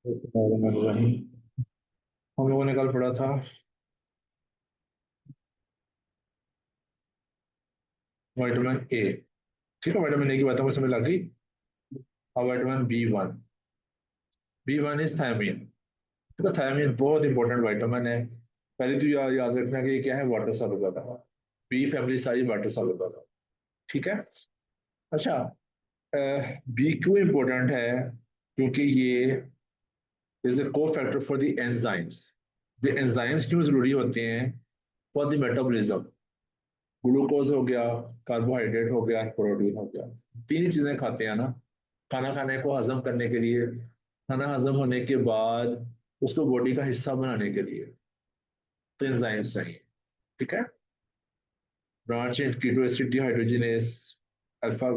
हम लोगों ने कल पढ़ा था विटामिन ए। ठीक है, विटामिन ए की बातों में समझ लग गई। अब vitamin B one is thiamine. ठीक है, थायमीन बहुत इंपॉर्टेंट विटामिन है। पहले तो याद रखना कि ये क्या है, वाटर सॉल्युबल था। बी फैमिली सारी वाटर सॉल्युबल है। ठीक है। अच्छा, बी क्यों इंपॉर्टेंट है? क्योंकि ये इज ए को फैक्टर फॉर द एंजाइम्स। ये एंजाइम्स क्यों जरूरी होते हैं? For the metabolism. ग्लूकोज हो गया, कार्बोहाइड्रेट हो गया, प्रोटीन हो गया। तीन ही चीजें खाते हैं ना, खाना खाने को हजम करने के लिए, खाना हजम होने के बाद उसको बॉडी का हिस्सा बनाने के लिए तो एंजाइम्स चाहिए। ठीक है। Branch in keto acid dehydrogenase, alpha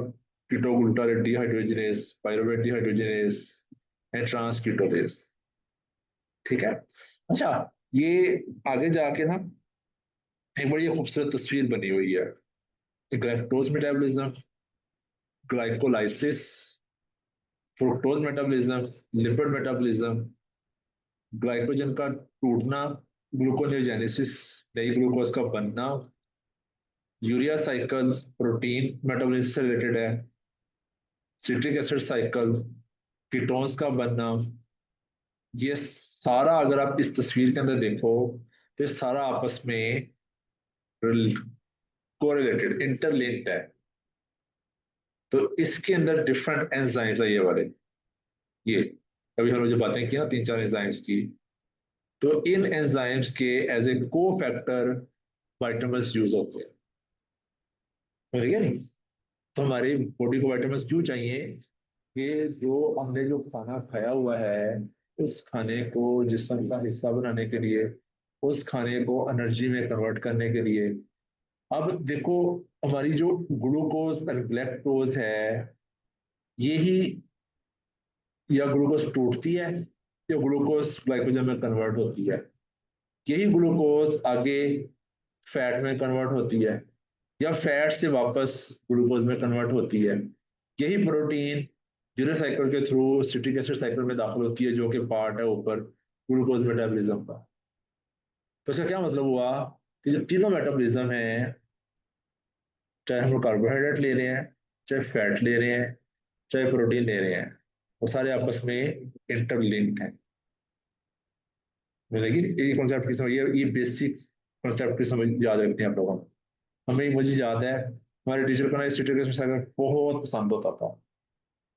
keto glutarate dehydrogenase, pyruvate dehydrogenase and transketolase. ठीक है। अच्छा, ये आगे जाके ना एक बड़ी खूबसूरत तस्वीर बनी हुई है। Galactose metabolism, glycolysis, fructose metabolism, lipid metabolism, glycogen का टूटना, ग्लूकोनेोजेनेसिस, नई ग्लूकोज का बनना, यूरिया साइकिल प्रोटीन मेटाबॉलिज्म से रिलेटेड है, सिट्रिक एसिड साइकिल, कीटोन्स का बनना। ये सारा अगर आप इस तस्वीर के अंदर देखो तो ये सारा आपस में कोरिलेटेड इंटरलिंक्ड है। तो इसके अंदर डिफरेंट एंजाइम्स है, ये वाले, ये अभी हमने जो बातें की ना तीन चार एंजाइम्स की, तो इन एंजाइम्स के एज ए को फैक्टर वाइटामिन यूज होते हैं। समझ गया नहीं? तो हमारी बॉडी को वाइटामिन क्यों चाहिए? कि जो हमने जो खाना खाया हुआ है उस खाने को जिस्म का हिस्सा बनाने के लिए, उस खाने को एनर्जी में कन्वर्ट करने के लिए। अब देखो, हमारी जो ग्लूकोज और ग्लैक्टोज है, यही या ग्लूकोज टूटती है या ग्लूकोज ग्लाइकोजन में कन्वर्ट होती है। यही ग्लूकोज आगे फैट में कन्वर्ट होती है या फैट से वापस ग्लूकोज में कन्वर्ट होती है। यही प्रोटीन यूरिक साइकिल के थ्रू सिट्रिक एसिड साइकिल में दाखिल होती है, जो कि पार्ट है ऊपर ग्लूकोज मेटाबॉलिज्म का। तो इसका क्या मतलब हुआ कि जो तीनों मेटाबॉलिज्म है, चाहे हम लोग कार्बोहाइड्रेट ले रहे हैं, चाहे फैट ले रहे हैं, चाहे प्रोटीन ले रहे हैं, वो सारे आपस में इंटरलिंक्ड हैं। लेकिन ये कॉन्सेप्ट की समझ, ये बेसिक कॉन्सेप्ट की समझ याद रखनी है आप लोगों को। हमें, मुझे याद है हमारे टीचर को ना स्टैटिस्टिक्स बहुत पसंद होता था।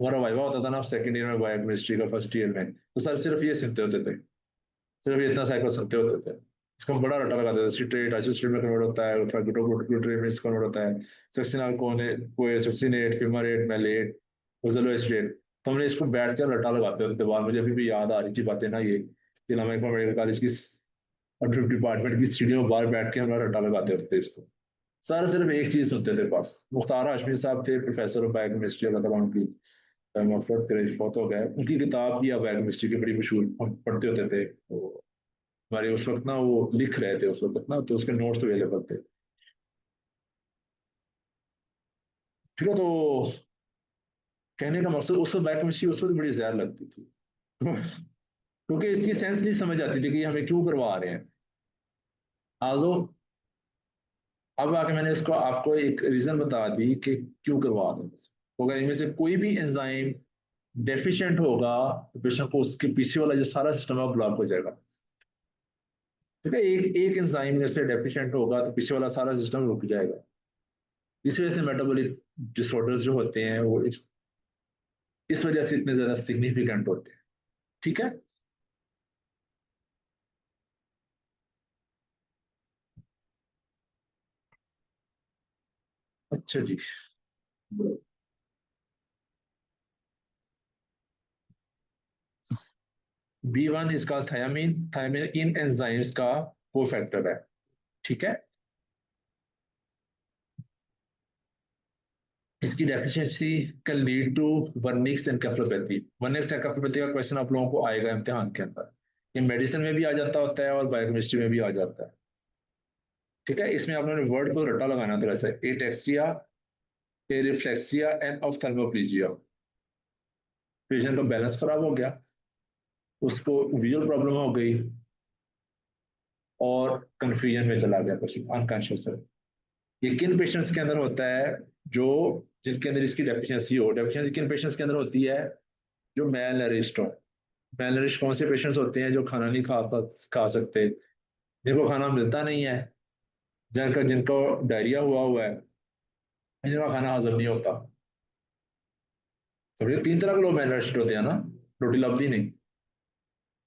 हमारा वाइवा होता था ना सेकंड ईयर में बायोकेमिस्ट्री का, फर्स्ट ईयर में तो सर सिर्फ ये सुनते होते थे, सिर्फ ये इतना साइकिल सुनते होते थे। इसका हम बड़ा रट्टा लगाते थे, सिट्रेट आइसोस्टेट में कन्वर्ट होता है, फिर ग्लूटारेट में कन्वर्ट होता है, सक्सिनल कोए सक्सिनेट, फिमारेट, मैलेट, ओज़ोलोएस्टेट। तो हमने इसको बैठ कर रट्टा लगाते होते थे बाहर। मुझे अभी भी याद आ रही थी बातें ना ये, कि इलामा इकबाल मेडिकल कॉलेज की डिपार्टमेंट की सीढ़ियों में बाहर बैठ के हम रट्टा लगाते होते थे इसको। सारे सिर्फ एक चीज सुनते थे बस। मुख्तार हाशमी साहब थे प्रोफेसर ऑफ बायोकेमिस्ट्री, अल्लाह ताला उनकी मफरत करे, फौत हो गए। उनकी किताब भी बायोकेमिस्ट्री की बड़ी मशहूर, हम पढ़ते होते थे। तो हमारे उस वक्त ना वो लिख रहे थे उस वक्त ना, तो उसके नोट्स अवेलेबल थे। ठीक है। तो कहने का मकसद, उस वक्त बायोकेमिस्ट्री उस वक्त बड़ी जहर लगती थी क्योंकि इसकी सेंस नहीं समझ आती थी कि ये हमें क्यों करवा रहे हैं। आलो, अब आके मैंने इसको आपको एक रीजन बता दी कि क्यों करवा रहे हैं। तो अगर इनमें से कोई भी एंजाइम डेफिशिएंट होगा तो बेशक को उसके पीछे वाला जो सारा सिस्टम है ब्लॉक हो जाएगा। ठीक है, एक एक एंजाइम इससे डेफिशिएंट होगा तो पीछे वाला सारा सिस्टम रुक जाएगा। इस वजह से मेटाबॉलिक डिसऑर्डर्स जो होते हैं वो इस वजह से इतने ज्यादा सिग्निफिकेंट होते हैं। ठीक है। अच्छा जी। बी वन इसका थायामीन, थायामीन इन एंजाइम्स का को फैक्टर है। ठीक है। इसकी deficiency can lead to Wernicke's encephalopathy. Wernicke's encephalopathy का क्वेश्चन आप लोगों को आएगा इम्तिहान के अंदर। ये मेडिसिन में भी आ जाता होता है और बायोकेमिस्ट्री में भी आ जाता है। ठीक है। इसमें आप लोगों ने वर्ड को रट्टा लगाना था वैसे, एटेक्सिया, एरिफ्लेक्सिया एंड ऑप्थेल्मोप्लीजिया। पेशेंट का बैलेंस खराब हो गया, उसको विजुअल प्रॉब्लम हो गई और कंफ्यूजन में चला गया, पेशेंट अनकॉन्शियस है। ये किन पेशेंट्स के अंदर होता है? जो जिनके अंदर इसकी डेफिशिएंसी हो। डेफिशिएंसी किन पेशेंट्स के अंदर होती है? जो मेल नरिश्ड हो। मेल नरिश्ड कौन से पेशेंट्स होते हैं? जो खाना नहीं खा सकते, जिनको खाना मिलता नहीं है, जिनको डायरिया हुआ हुआ है, जिनका खाना हजम नहीं होता। तो ये तीन तरह के लोग मेल नरिश्ड होते हैं ना, रोटी लब्धी नहीं।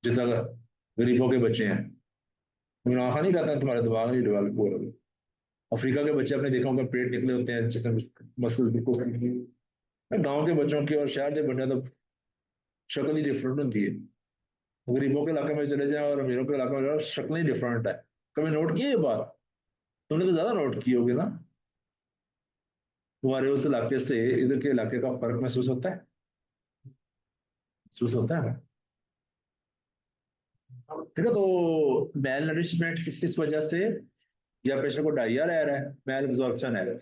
जितना गरीबों के बच्चे हैं, तुम खा नहीं खाता, तुम्हारा दिमाग नहीं डेवलप हुआ अभी। अफ्रीका के बच्चे आपने देखा होगा, पेट निकले होते हैं जिसमें मसल बिल्कुल। गाँव के बच्चों की और शहर के बच्चों तो शक्ल ही डिफरेंट होती है। गरीबों के इलाके में चले जाए और अमीरों के इलाके में जाओ, शक्ल ही डिफरेंट है। कभी नोट किए ये बात? तुमने तो ज्यादा नोट की होगी ना। तुम्हारे उस इलाके से इधर के इलाके का फर्क महसूस होता है? महसूस होता है। ठीक है, तो मेल नरिशमेंट किस किस वजह से? या पेशेंट को डायरिया रह रहा है, मेल एब्जॉर्प्शन है,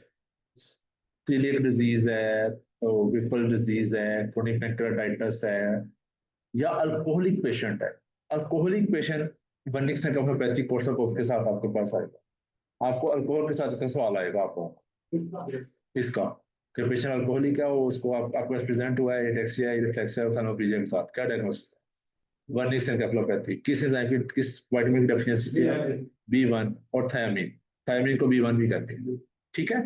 सीलियक डिजीज है, तो विपल डिजीज है, क्रोनिक पैंक्रेटाइटिस है, या अल्कोहलिक पेशेंट है। अल्कोहलिक पेशेंट वनिक से होम्योपैथिक कोर्स ऑफ के साथ आपके पास आएगा। आपको अल्कोहल के साथ इसका सवाल आएगा आपको इसका, कि पेशेंट अल्कोहलिक है, वो उसको आपके पास प्रेजेंट हुआ है एटेक्सिया, रिफ्लेक्सिया, साइनोपीजिया के साथ, क्या डायग्नोसिस है? वर्निक्स एंकेफेलोपैथी किस एंजाइम की, किस विटामिन की डेफिशिएंसी से है? बी1 और थायमीन। थायमीन को बी1 भी कहते हैं। ठीक है।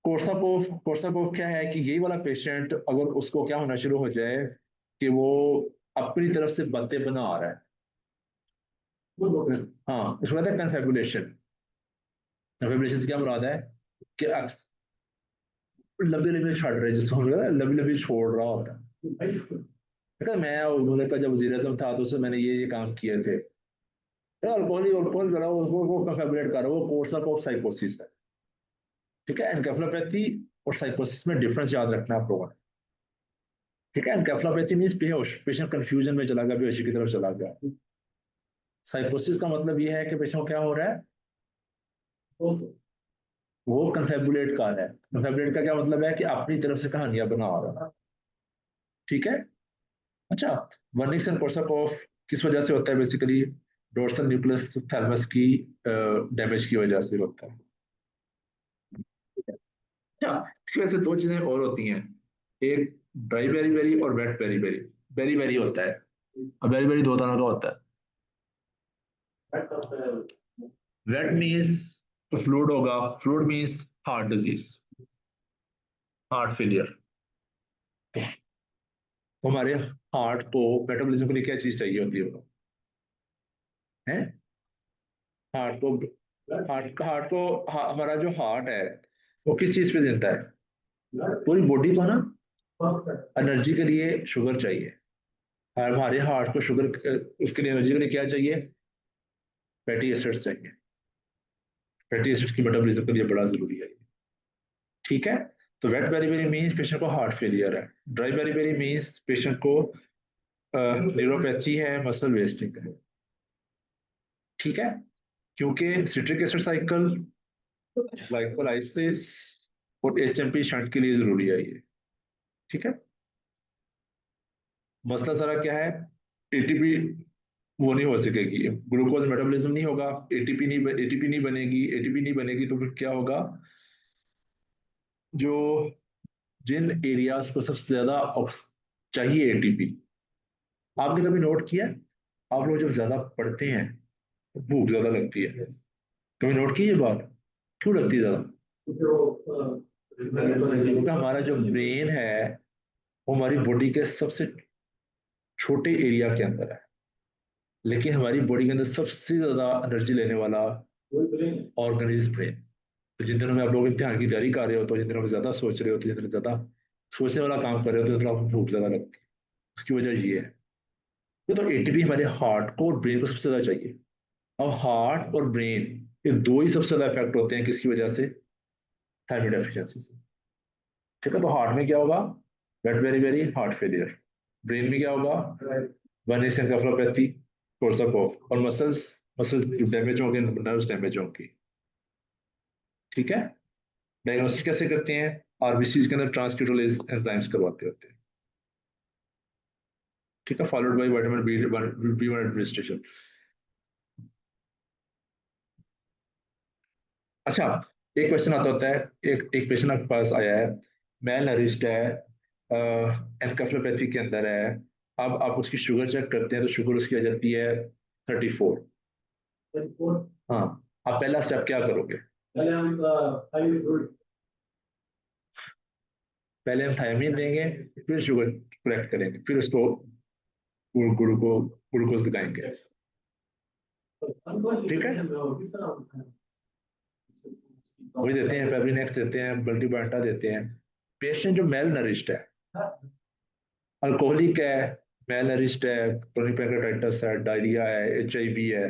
कोर्साकोफ क्या है कि यही वाला पेशेंट अगर उसको क्या होना शुरू हो जाए कि वो अपनी तरफ से बातें बना रहा है। हाँ, इसको कहते हैं कन्फेबुलेशन। कन्फेबुलेशन से क्या मुराद है? कि लंबी लंबी छड़ रहे, जिसको हम कहते हैं लंबी लंबी छोड़ रहा होता है। कहता है, मैं उन्होंने का जब वजीर आजम था तो उससे मैंने ये काम किए थे। अल्कोहल अल्कोहल करा, वो कन्फेबुलेट कर रहा है, वो कोर्स ऑफ साइकोसिस है। ठीक है, एनकेफेलोपैथी और साइकोसिस में डिफरेंस याद रखना आप लोगों ने। ठीक है, एनकेफेलोपैथी मींस बेहोश, पेशेंट कंफ्यूजन में चला गया, बेहोशी की तरफ चला गया। साइकोसिस का मतलब ये है कि पेशेंट को क्या हो रहा है? वो कन्फेबुलेट कर रहा है। कन्फेबुलेट का क्या मतलब है? कि अपनी तरफ से कहानियां बना रहा है। ठीक है। अच्छा, वर्निक्स एंड कोर्साकॉफ किस वजह से होता है? बेसिकली डोर्सल न्यूक्लियस थैलेमस की डैमेज की वजह से होता है। अच्छा, इसकी वजह से दो चीजें और होती हैं। एक ड्राई बेरी बेरी और wet berry berry. Berry berry होता है, और बेरी बेरी दो तरह का होता है। वेट मीन्स तो फ्लूड होगा, fluid means heart disease, heart failure. तो हमारे हार्ट को मेटाबॉलिज्म के लिए क्या चीज चाहिए होती है? हार्ट को, हमारा जो हार्ट है वो किस चीज पे जिंदा है? पूरी बॉडी को ना एनर्जी के लिए शुगर चाहिए। और हमारे हार्ट को शुगर, उसके लिए एनर्जी के लिए क्या चाहिए? फैटी एसिड्स चाहिए। फैटी एसिड्स की मेटाबॉलिज्म के लिए बड़ा जरूरी है। ठीक है। तो वेट बेरीबेरी मीन्स पेशेंट को हार्ट फेलियर है। ड्राई बेरीबेरी मीन्स पेशेंट को न्यूरोपैथी है, मसल वेस्टिंग है। ठीक है। क्योंकि सिट्रिक एसिड साइकिल, ग्लाइकोलाइसिस और एचएमपी शंट के लिए जरूरी है ये। ठीक है। मसला सारा क्या है? एटीपी वो नहीं हो सकेगी, ग्लूकोज मेटाबॉलिज्म नहीं होगा, एटीपी नहीं बनेगी। एटीपी नहीं बनेगी तो फिर क्या होगा? जो जिन एरियाज को सबसे ज्यादा चाहिए एटीपी, आपने कभी नोट किया? आप लोग जब ज्यादा पढ़ते हैं तो भूख ज्यादा लगती है। कभी नोट की ये बात? क्यों लगती है ज्यादा? क्योंकि हमारा जो ब्रेन है वो हमारी बॉडी के सबसे छोटे एरिया के अंदर है, लेकिन हमारी बॉडी के अंदर सबसे ज्यादा एनर्जी लेने वाला ऑर्गेनिज्म ब्रेन। तो जिन दिनों में आप लोग इम्तिहान की तैयारी कर रहे हो, तो जिन दिनों में ज्यादा सोच रहे हो, तो जिन दिनों में ज्यादा सोचने वाला काम कर रहे हो, तो जिन दिनों आपको भूख ज्यादा लगती है। उसकी वजह ये है। तो एटीपी हमारे हार्ट को और ब्रेन को सबसे ज्यादा चाहिए। अब हार्ट और ब्रेन, ये दो ही सबसे ज्यादा इफेक्ट होते हैं किसकी वजह से? थायराइड डेफिशिएंसी से। ठीक है, तो हार्ट में क्या होगा? वेट वेरी वेरी हार्ट फेलियर। ब्रेन में क्या होगा? Wernicke's encephalopathy, Korsakoff. और मसल्स, मसल्स डैमेज होंगे, नर्व्स डैमेज होंगी। ठीक है। डायग्नोसिस कैसे करते हैं? आरबीसी के अंदर ट्रांसक्रिप्टोलेज एंजाइम्स करवाते होते हैं। ठीक है, followed by vitamin B one administration. अच्छा, एक क्वेश्चन आता होता है, एक पेशेंट आपके पास आया है, मेल नरिश्ड है, एनकेफेलोपैथी के अंदर है। अब आप उसकी शुगर चेक करते हैं तो शुगर उसकी आ जाती है 34। हाँ, आप पहला स्टेप क्या करोगे? पहले हम थायमीन देंगे, फिर शुगर करेक्ट करेंगे, फिर उसको ग्लूकोज दिखाएंगे। ठीक है, वही देते हैं, फेब्रिनेक्स देते हैं, बल्टीबाटा देते हैं। पेशेंट जो मेल नरिश्ड है, अल्कोहलिक है, मेल नरिश्ड है, क्रोनिक पैंक्रेटाइटिस है, डायरिया है, HIV है,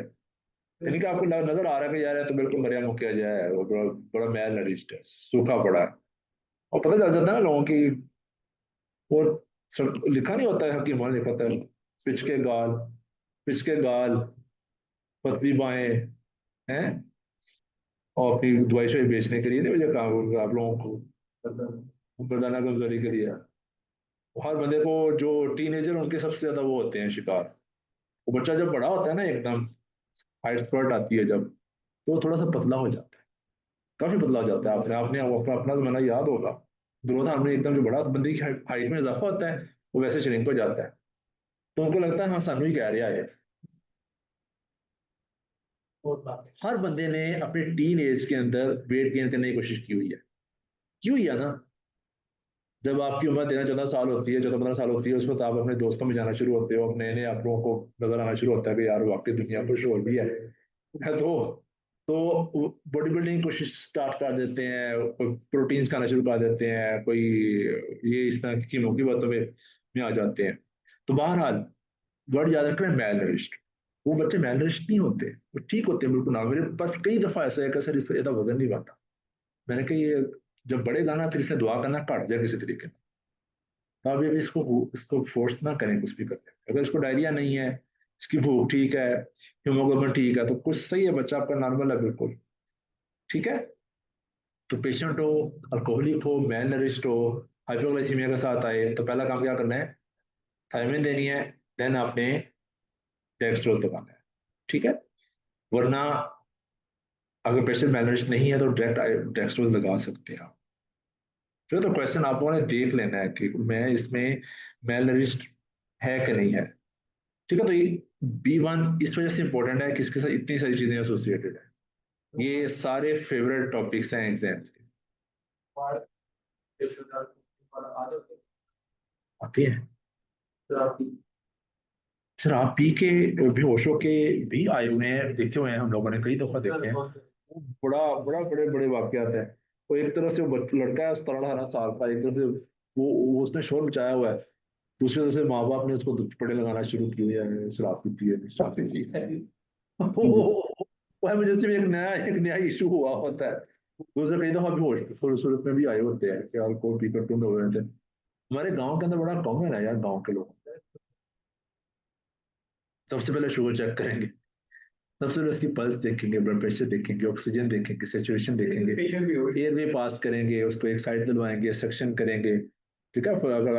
यानी कि आपको नजर आ रहा है कि यार ये तो बिल्कुल मरिया मुखिया जो है, वो बड़ा बड़ा मेल नरिश्ड है, सूखा पड़ा है। और पता चल जाता है ना लोगों की, वो लिखा नहीं होता है, हकीम लिखा होता है, पिच के गाल, पिच के गाल, पतली बाहें हैं, और अपनी दवाई शवाई बेचने के लिए नहीं मुझे कहा आप लोगों को बरदाना कमजोरी के लिए। हर बंदे को जो टीनेजर उनके सबसे ज्यादा वो होते हैं शिकार। वो बच्चा जब बड़ा होता है ना, एकदम हाइट स्पर्ट आती है जब, तो वो थोड़ा सा पतला हो जाता है, काफी पतला हो जाता है। आपने आपने अपना अपना जमाना याद होगा, दुर्योधन में एकदम जो बड़ा बंदे की हाइट में इजाफा होता है, वो वैसे श्रिंक हो जाता है। तो उनको लगता है हाँ सानू ही कह रहा है। हर बंदे ने अपने टीन एज के अंदर वेट गेन करने की कोशिश की हुई है, क्यों है ना? जब आपकी उम्र 13-14 साल होती है, 14-15 साल होती है, उस वक्त आप अपने दोस्तों में जाना शुरू होते हो, नए नए आप लोगों को नजर आना शुरू होता है कि यार वाकई दुनिया कुछ और भी है। तो बॉडी बिल्डिंग कोशिश स्टार्ट कर देते हैं, कोई प्रोटीन्स खाना शुरू कर देते हैं, कोई ये इस तरह की कीमों की बातों में आ जाते हैं। तो बहरहाल वर्ड याद रखना, मेल नरिश्ड। वो बच्चे मेल नरिश्ड नहीं होते, वो ठीक होते हैं बिल्कुल ना। मेरे पास कई दफा ऐसा है कि सर इससे ज्यादा वजन नहीं बढ़ता। मैंने कहा ये जब बढ़ेगा ना, फिर इसने दुआ करना काट जाए किसी तरीके। तो आप ये इसको फोर्स ना करें कुछ भी करते हैं। अगर इसको डायरिया नहीं है, इसकी भूख ठीक है, हीमोग्लोबिन ठीक है, तो कुछ सही है, बच्चा आपका नॉर्मल है बिल्कुल। ठीक है, तो पेशेंट हो, अल्कोहलिक हो, मेल नरिश्ड हो, हाइपोग्लाइसीमिया के साथ आए, तो पहला काम क्या करना है? थायमिन देनी है, देन आपने डेक्सट्रोज लगाना है। ठीक है, वरना अगर पेशेंट मेल नरिश्ड नहीं है तो डायरेक्ट डेक्सट्रोज लगा सकते हैं आप। फिर तो क्वेश्चन आप लोगों ने देख लेना है कि मैं इसमें मेल नरिश्ड है कि नहीं है। ठीक है, तो ये B1 इस वजह से इंपॉर्टेंट है कि इसके साथ इतनी सारी चीजें एसोसिएटेड है। ये सारे फेवरेट टॉपिक्स हैं एग्जाम्स के। आती है, शराब पी के बेहोश होके भी आए हुए हैं, देखे हुए हैं हम लोगों ने, कई दफा देखे हैं। बड़ा बड़ा बड़े बड़े वाकयात है। वो एक तरफ से वो लड़का है 17-18 साल का, एक तरफ से वो उसने शोर मचाया हुआ है, दूसरी तरफ से माँ बाप ने उसको थप्पड़े लगाना शुरू किए हैं, शराब पीती है, शराब पीती है। वो एमरजेंसी में एक नया इशू हुआ होता है। दूसरे कई दफा बेहोश सूरत में भी आए होते हैं कि अल्कोहल पीकर टुंड हो रहे थे। हमारे गांव के अंदर बड़ा कॉमन है यार, गांव के लोग सबसे पहले शुगर चेक करेंगे, सबसे पहले उसकी पल्स देखेंगे, ब्लड प्रेशर देखेंगे, ऑक्सीजन देखेंगे, सेचुरेशन देखेंगे, एयरवे पास करेंगे, उसको एक साइड दिलवाएंगे, सक्शन करेंगे। ठीक है, फिर अगर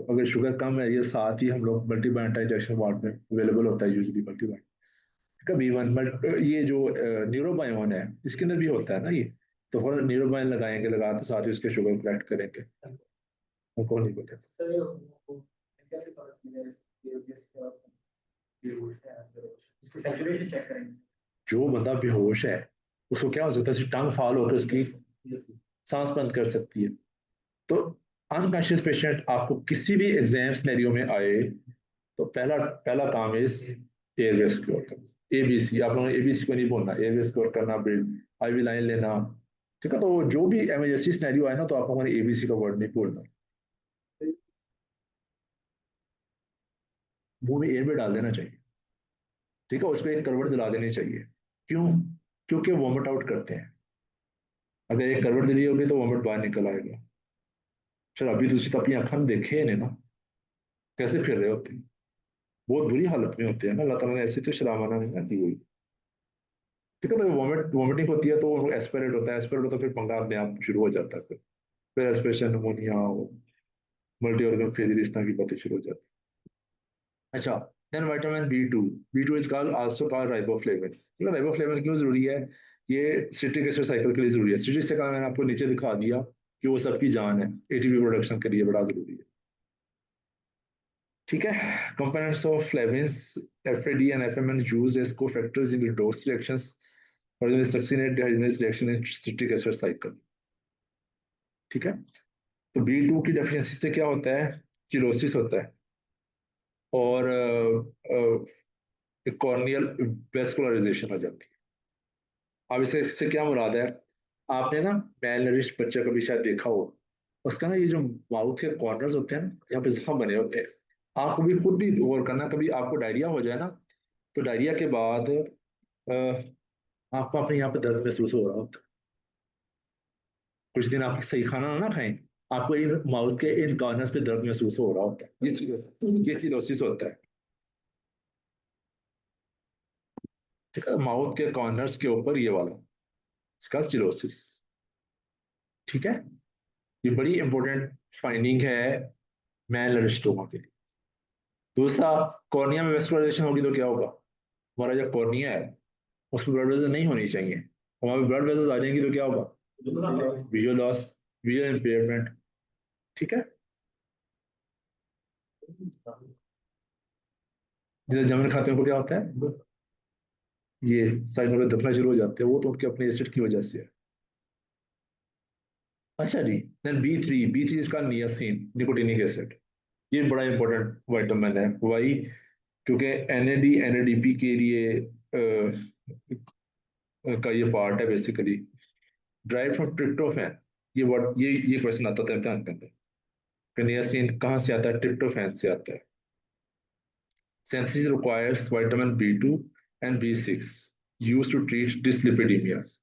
अगर शुगर कम है, ये साथ ही हम लोग मल्टीबायोटिक इंजेक्शन वार्ड में अवेलेबल होता है यूजली मल्टीबायोटिक। ठीक है, B1 ये जो न्यूरोबायोन है, इसके अंदर भी होता है ना ये। तो फौरन न्यूरोबायोन लगाएंगे, लगाते साथ ही उसके शुगर कलेक्ट करेंगे। उनको नहीं बोले जो बंदा बेहोश है उसको क्या हो सकता है, टंग फॉल होकर उसकी सांस बंद कर सकती है। तो अनकॉन्शियस पेशेंट आपको किसी भी एग्जाम सिनेरियो में आए, तो पहला पहला काम इज एयरवे सिक्योर करना। ABC, आप लोगों ने ABC को नहीं बोलना, एयरवे सिक्योर करना, ब्रीथ, IV लाइन लेना। ठीक है, तो जो भी इमरजेंसी सिनेरियो आए ना, तो आप लोगों ने ABC का वर्ड नहीं बोलना, मुंह में एयरवे डाल देना चाहिए। ठीक है, उस पर एक करवट दिला देनी चाहिए। क्यों? क्योंकि वॉमिट आउट करते हैं, अगर एक करवट दिली होगी तो वॉमिट बाहर निकल आएगा। सर अभी दूसरी तो अपनी अखा में देखे नहीं ना, कैसे फिर रहे होते हैं, बहुत बुरी हालत में होते हैं ना। अल्लाह ताला ने ऐसे तो शरामाना नहीं ना दी हुई। ठीक है, तो वॉमिटिंग होती है तो एस्पिरेट होता है, एस्पिरेट होता है, फिर पंगा अपने आप शुरू हो जाता है। फिर aspiration, pneumonia, multi organ failure, इस तरह की बातें शुरू हो जाती अच्छा, then vitamin B two is called also called riboflavin. ठीक है, राइबोफ्लेविन क्यों जरूरी है? ये सिट्रिक एसिड साइकिल के लिए जरूरी है। सिट्रिक एसिड का मैंने आपको नीचे दिखा दिया कि वो सबकी जान है, एटीपी प्रोडक्शन के लिए बड़ा जरूरी है। ठीक है, components of flavins, FAD and FMN used as cofactors in redox reactions और succinate dehydrogenase reaction in citric acid cycle. ठीक है, तो बी टू की डेफिशिएंसी से क्या होता है? चिरोसिस होता है और कॉर्नियल वेस्कुलराइजेशन हो जाती है। अब इससे क्या मुराद है? आपने ना मेल नरिश बच्चे को भी शायद देखा हो, उसका ना ये जो माउथ के कॉर्नर्स होते हैं ना, यहाँ पे जख्म बने होते हैं। आपको भी खुद भी गौर करना, कभी आपको डायरिया हो जाए ना, तो डायरिया के बाद आपको अपने यहाँ पे दर्द महसूस हो रहा होता है। कुछ दिन आप सही खाना ना खाएं, आपको इन माउथ के इन कॉर्नर्स पे दर्द महसूस हो रहा होता है। ये चिरोसिस होता है। ठीक है, माउथ के कॉर्नर्स के ऊपर ये वाला, इसका चिरोसिस। ठीक है, ये बड़ी इंपॉर्टेंट फाइंडिंग है मेल नरिश के लिए। दूसरा, कॉर्निया में वेस्कुलराइजेशन होगी तो क्या होगा? हमारा जो कॉर्निया है उसमें ब्लड वेजल नहीं होनी चाहिए, हमारे ब्लड वेजल्स आ जाएंगी तो क्या होगा? Visual loss, visual impairment. ठीक है, जैसे जमन खाते हैं उनको क्या होता है? ये साइनों में दबना शुरू हो जाते हैं, वो तो उनके अपने एसिड की वजह से है। अच्छा जी, देन बी थ्री इसका नियासिन, निकोटिनिक एसिड। ये बड़ा इंपॉर्टेंट विटामिन है। वाई? क्योंकि एनएडी एनएडीपी के लिए का ये पार्ट है बेसिकली, ड्राइव फ्रॉम ट्रिप्टोफैन। ये क्वेश्चन आता था इम्तिहान के अंदर। नियासिन कहाँ से आता है? ट्रिप्टोफैन से आता है। Synthesis requires vitamin B2 and B6 used to treat dyslipidemias।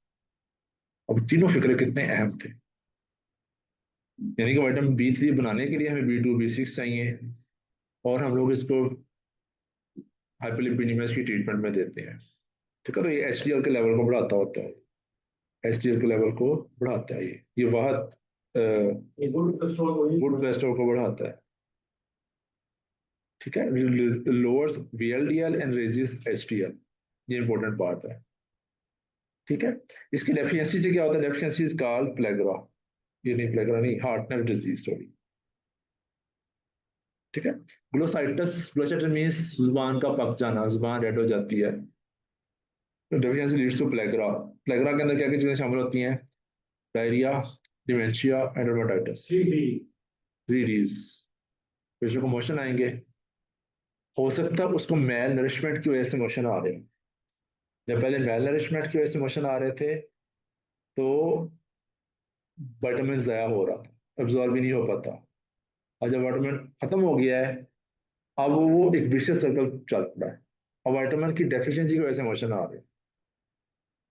अब तीनों फिक्रे कितने अहम थे, यानी कि विटामिन बी थ्री बनाने के लिए हमें बी टू बी सिक्स चाहिए, और हम लोग इसको हाइपरलिपिडीमिया की ट्रीटमेंट में देते हैं। ठीक है, तो ये एचडीएल के लेवल को बढ़ाता होता है, एचडीएल के लेवल को बढ़ाता है। ये वाहद गुड कोलेस्ट्रॉल को बढ़ाता है। ठीक है, लोअर्स वीएलडीएल एंड रेजिस एचडीएल, ये इंपॉर्टेंट बात है। ठीक है, इसकी डेफिशिएंसी से क्या होता है? Deficiency is called pellagra. ये नहीं, प्लेगरा नहीं, हार्टनर डिजीज सॉरी। ठीक है, ग्लोसाइटस, ग्लोसाइटस मींस जुबान का पक जाना, जुबान रेड हो जाती है। तो deficiency leads to pellagra. Pellagra के अंदर क्या क्या चीजें शामिल होती हैं? Diarrhoea, dementia, endometritis, 3 Ds। Patient को मोशन आएंगे, हो सकता है उसको मेल नरिशमेंट की वजह से मोशन आ रहे हैं। जब पहले मेल नरिशमेंट की वजह से मोशन आ रहे थे तो विटामिन जाया हो रहा था, एब्जॉर्ब भी नहीं हो पाता। और जब विटामिन खत्म हो गया है, अब वो एक विशियस सर्कल चल रहा है। और विटामिन की डेफिशिएंसी की वजह से मोशन आ रहे हैं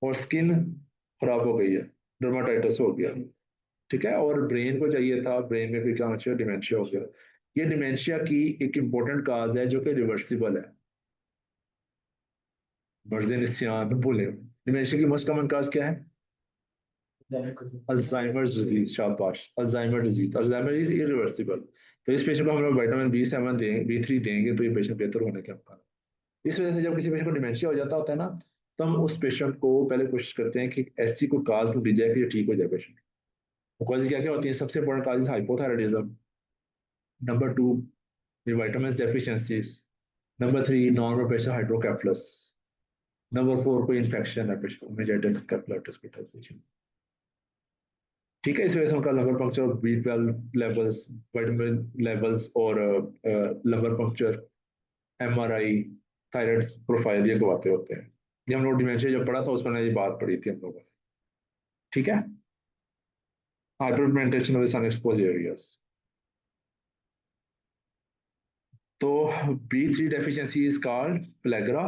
और स्किन खराब हो गई है, डर्माटाइटिस हो गया। ठीक है, और ब्रेन को चाहिए था, ब्रेन में फिर क्या होना चाहिए? डिमेंशिया हो गया। ये डिमेंशिया की एक इंपॉर्टेंट काज है जो कि रिवर्सिबल है। मर्ज निस्यान भूले, डिमेंशिया की मोस्ट कॉमन काज क्या है? अल्जाइमर्स डिजीज, शाबाश, Alzheimer disease. Alzheimer is irreversible. तो इस पेशेंट को हम लोग विटामिन बी7 देंगे, बी3 देंगे, तो ये पेशेंट बेहतर होने के अमकान। इस वजह से जब किसी पेशेंट को डिमेंशिया हो जाता होता है ना, तो हम उस पेशेंट को पहले कोशिश करते हैं कि ऐसी कोई काज ढूंढी जाए कि ये ठीक हो जाए पेशेंट। कॉज क्या क्या होती है? सबसे important cause hypothyroidism, number 2 vitamin deficiencies, number 3 normal pressure hydrocephalus, number 4 कोई इन्फेक्शन है पेशेंट में, जेटिस कैपिलरिटिस। ठीक है, इस वजह से उनका लंबर पंक्चर, बी12 लेवल्स, विटामिन लेवल्स और lumbar puncture, MRI, thyroid profile ये गवाते होते हैं। ये हम लोग डिमेंशिया जब पढ़ा था उसमें ये बात पढ़ी थी हम लोगों ने। ठीक है, hyperpigmentation of the sun expose areas. तो B3 deficiency is called प्लेगरा।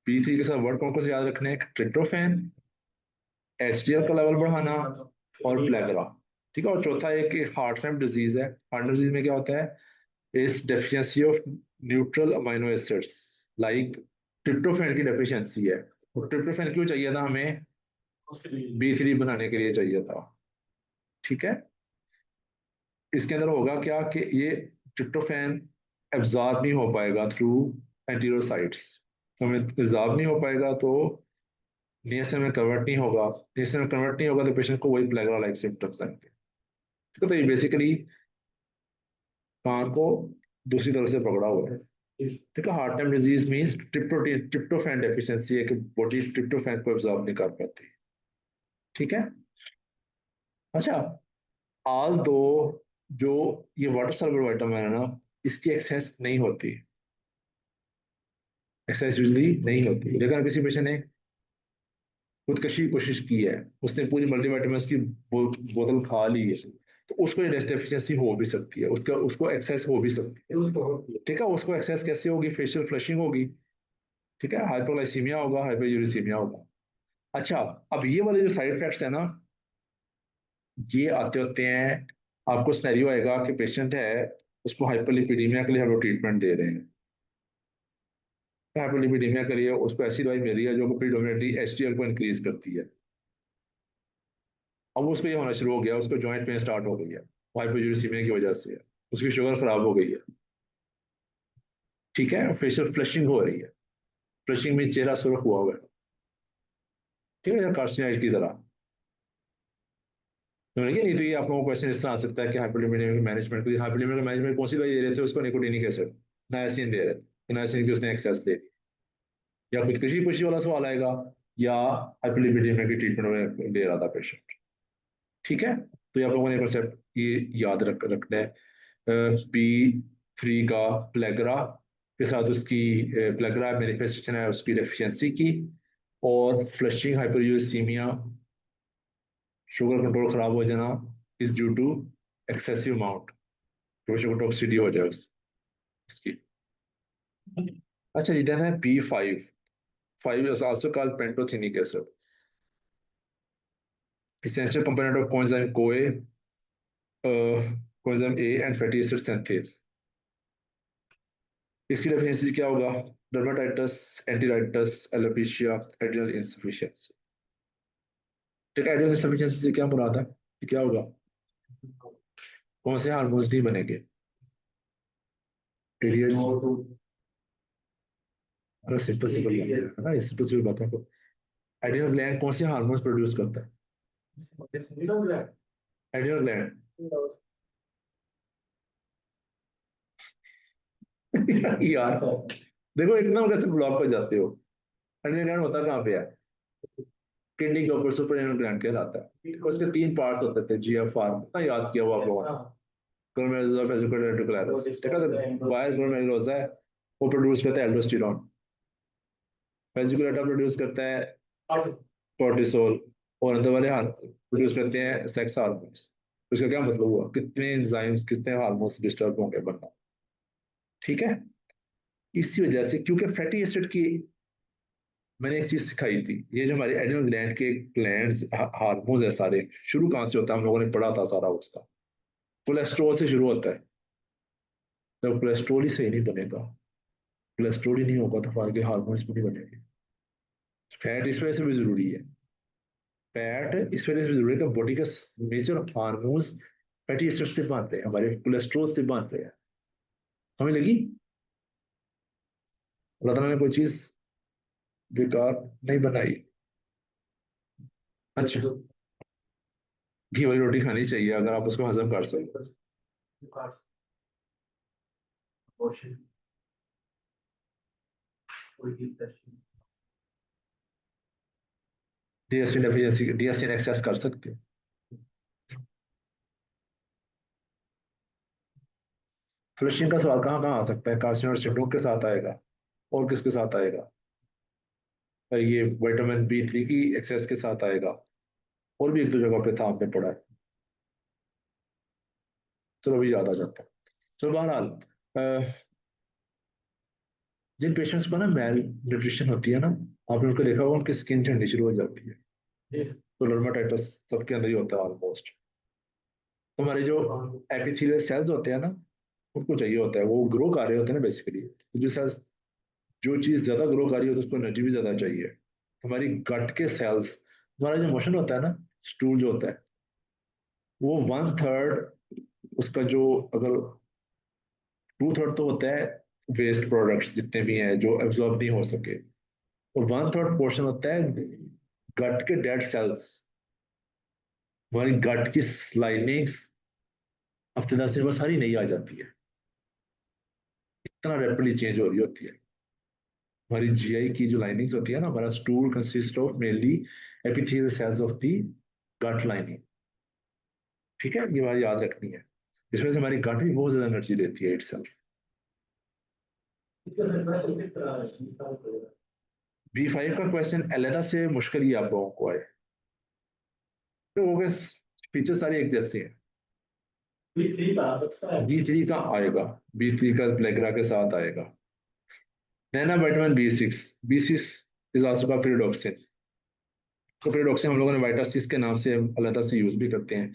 B3 के साथ वर्ड कौन कौन से याद रखने हैं? ट्रिप्टोफैन, एचडीएल का लेवल बढ़ाना और प्लेगरा। ठीक है, और चौथा एक हार्टनर डिजीज है। हार्टनर डिजीज में क्या होता है? इस deficiency of neutral amino acids, like tryptophan की डेफिशिएंसी है। और ट्रिप्टोफैन क्यों चाहिए था हमें? बी3 बनाने के लिए चाहिए था। ठीक है, इसके अंदर होगा क्या कि ये ट्रिप्टोफैन एब्जॉर्ब नहीं हो पाएगा थ्रू एंटीरियर साइट्स, तो हमें एब्जॉर्ब नहीं हो पाएगा तो नियसम में कन्वर्ट नहीं होगा, नियसम में कन्वर्ट नहीं होगा तो पेशेंट को वही प्लेगरा लाइक सिम्टम्स आएंगे। ठीक है, तो ये बेसिकली कान को दूसरी तरफ से पकड़ा हुआ है। ठीक है, heart time disease means tryptophan deficiency है कि बॉडी ट्रिप्टोफैन को एब्जॉर्ब नहीं कर पाती। ठीक है। अच्छा, ऑल दो जो ये वाटर सॉल्युबल विटामिन है ना, इसकी एक्सेस नहीं होती, एक्सेस यूजली नहीं होती, लेकिन अगर किसी पेशेंट ने खुदकशी की कोशिश की है, उसने पूरी मल्टीविटामिन की बोतल खा ली है, तो उसको ये डेफिशिएंसी हो भी सकती है, उसका उसको एक्सेस हो भी सकती है। ठीक है, उसको एक्सेस कैसे होगी? फेशियल फ्लशिंग होगी। ठीक है, हाइपोग्लाइसीमिया होगा, हाइपोयूरिसीमिया होगा। अच्छा, अब ये वाले जो साइड इफेक्ट्स है ना, ये आते होते हैं, आपको सिनेरियो आएगा कि पेशेंट है, उसको हाइपरलिपिडीमिया के लिए हम लोग ट्रीटमेंट दे रहे हैं। हाइपरलिपिडीमिया के लिए उसको ऐसी दवाई मिल रही है जो कि प्रीडोमिनेटली एचडीएल को इंक्रीज करती है। अब उसको ये होना शुरू हो गया, उसको जॉइंट पेन स्टार्ट हो गई है, हाइपोयूरिसीमिया की वजह से है, उसकी शुगर खराब हो गई है। ठीक है, फेशियल फ्लशिंग हो रही है, फ्लशिंग में चेहरा सुर्ख हुआ हुआ है। ठीक है, कार्सिनोइड की तरह। तो नहीं तो ये आप लोगों को क्वेश्चन इस तरह आ सकता है कि हाइपरलिपिडेमिया के मैनेजमेंट के लिए, हाइपरलिपिडेमिया का मैनेजमेंट कौन सी दवाई दे रहे थे उसको? निकोटीनिक एसिड, नायसिन दे रहे थे, नायसिन की उसने एक्सेस दे दी। या खुदकशी पुशी वाला सवाल आएगा, या हाइपरलिपिडेमिया की ट्रीटमेंट दे रहा था पेशेंट। ठीक है, तो ये आप लोगों ने कॉन्सेप्ट ये याद रखना है। बी थ्री का प्लेगरा के साथ उसकी प्लेगरा मैनिफेस्टेशन है उसकी डेफिशिएंसी की, और फ्लशिंग हाइपरयूरिसीमिया, शुगर कंट्रोल खराब हो जाना, is due to excessive amount, sugar toxicity हो जाए उसकी। अच्छा जी, देन है B five, five is also called pantothenic acid, essential component of coenzyme CoA, coenzyme A and fatty acid synthase। इसकी डेफिनेशन क्या होगा? Dermatitis, enteritis, alopecia, adrenal insufficiency. ठीक है, एड्रिनल इंसफिशियंसी से क्या मुराद है? क्या होगा? कौन से हार्मोन्स नहीं बनेंगे? पीरियड, अरे सिंपल सिंपल बात है ना, सिंपल सिंपल बातों को। एड्रिनल ग्लैंड कौन से हार्मोन्स प्रोड्यूस करता है? एड्रिनल ग्लैंड यार देखो, एकदम कैसे ब्लॉक हो जाते हो। एड्रिनल ग्लैंड होता कहाँ पे है? किडनी के ऊपर सुपर एड्रिनल ग्लैंड कहलाता है। उसके तीन पार्ट्स होते थे, जीएफआर, ना याद किया हुआ आप लोगों ने? ग्लोमेरुलर वेसिकुलर रेटिकुलरिस, ठीक है, तो बाहर ग्लोमेरुलोसा है, वो प्रोड्यूस करता है एल्डोस्टेरॉन, वेसिकुलेटा प्रोड्यूस करता है कोर्टिसोल, और अंदर वाले प्रोड्यूस करते हैं सेक्स हार्मोन्स। उसका क्या मतलब हुआ? कितने एंजाइम्स, कितने हार्मोन्स डिस्टर्ब होंगे बनना। ठीक है, इसी वजह से, क्योंकि फैटी एसिड की मैंने एक चीज सिखाई थी, ये जो हमारे एड्रिनल ग्लैंड के ग्लैंड्स हार्मोन्स है सारे, शुरू कहाँ से होता है? हम लोगों ने पढ़ा था सारा उसका, कोलेस्ट्रॉल से शुरू होता है। जब कोलेस्ट्रॉल ही सही नहीं बनेगा, कोलेस्ट्रॉल ही नहीं होगा तो आगे हार्मोन्स भी नहीं बनेंगे। फैट इस वजह से भी जरूरी है, फैट इस वजह से भी जरूरी है कि बॉडी का मेजर हार्मोन्स फैटी एसिड से बन रहे हैं, हमारे कोलेस्ट्रॉल से बन रहे हैं। समझ लगी? अल्लाह ताला ने कोई चीज बेकार नहीं बनाई। अच्छा, घी वाली रोटी खानी चाहिए अगर आप उसको हजम कर सको। डीएसटी डेफिशिएंसी, डीएसटी एक्सेस कर सकते हो। फ्लशिंग का सवाल कहाँ कहाँ आ सकता है? कार्सिनोड सिंड्रोम के साथ आएगा, और किसके साथ आएगा? ये विटामिन बी थ्री की एक्सेस के साथ आएगा, और भी एक दो जगह पे था, आपने पढ़ा है। चलो अभी याद आ जाता है। चलो बहरहाल, जिन पेशेंट्स को ना मेल न्यूट्रिशन होती है ना, आपने उनको देखा होगा उनकी स्किन झड़नी शुरू हो जाती है। तो डर्माटाइटिस सबके अंदर ही होता है ऑलमोस्ट। तो हमारे जो एपिथेलियल सेल्स होते हैं ना, उनको चाहिए होता है, वो ग्रो कर रहे होते हैं ना बेसिकली, तो जो सेल्स, जो चीज ज्यादा ग्रो कर रही होती है उसको एनर्जी भी ज्यादा चाहिए। हमारी गट के सेल्स, हमारा जो मोशन होता है ना, स्टूल जो होता है, वो वन थर्ड उसका जो, अगर 2/3 तो होता है वेस्ट प्रोडक्ट्स जितने भी हैं जो एब्जॉर्ब नहीं हो सके, और 1/3 पोर्शन होता है गट के डेड सेल्स। हमारी गट की लाइनिंग्स हफ्ते 10 दिन बाद सारी नई आ जाती है, इतना रैपिडली चेंज हो रही होती है। हमारी जीआई की जो लाइनिंग्स होती है ना, हमारा stool consist of mainly epithelial cells of the gut lining. ठीक है, ये बात याद रखनी है। इस वजह से हमारी गट भी बहुत ज्यादा एनर्जी देती है इटसेल्फ। B5 का क्वेश्चन अलहदा से मुश्किल ही आप लोगों को आए, तो वो बस फीचर सारे एक जैसे हैं। B3 का आएगा, B3 का ब्लैकरा के साथ आएगा। नैना विटामिन B6 इज आल्सो का pyridoxine। तो pyridoxine हम लोगों ने वाइटा-6 के नाम से अलहदा से यूज भी करते हैं।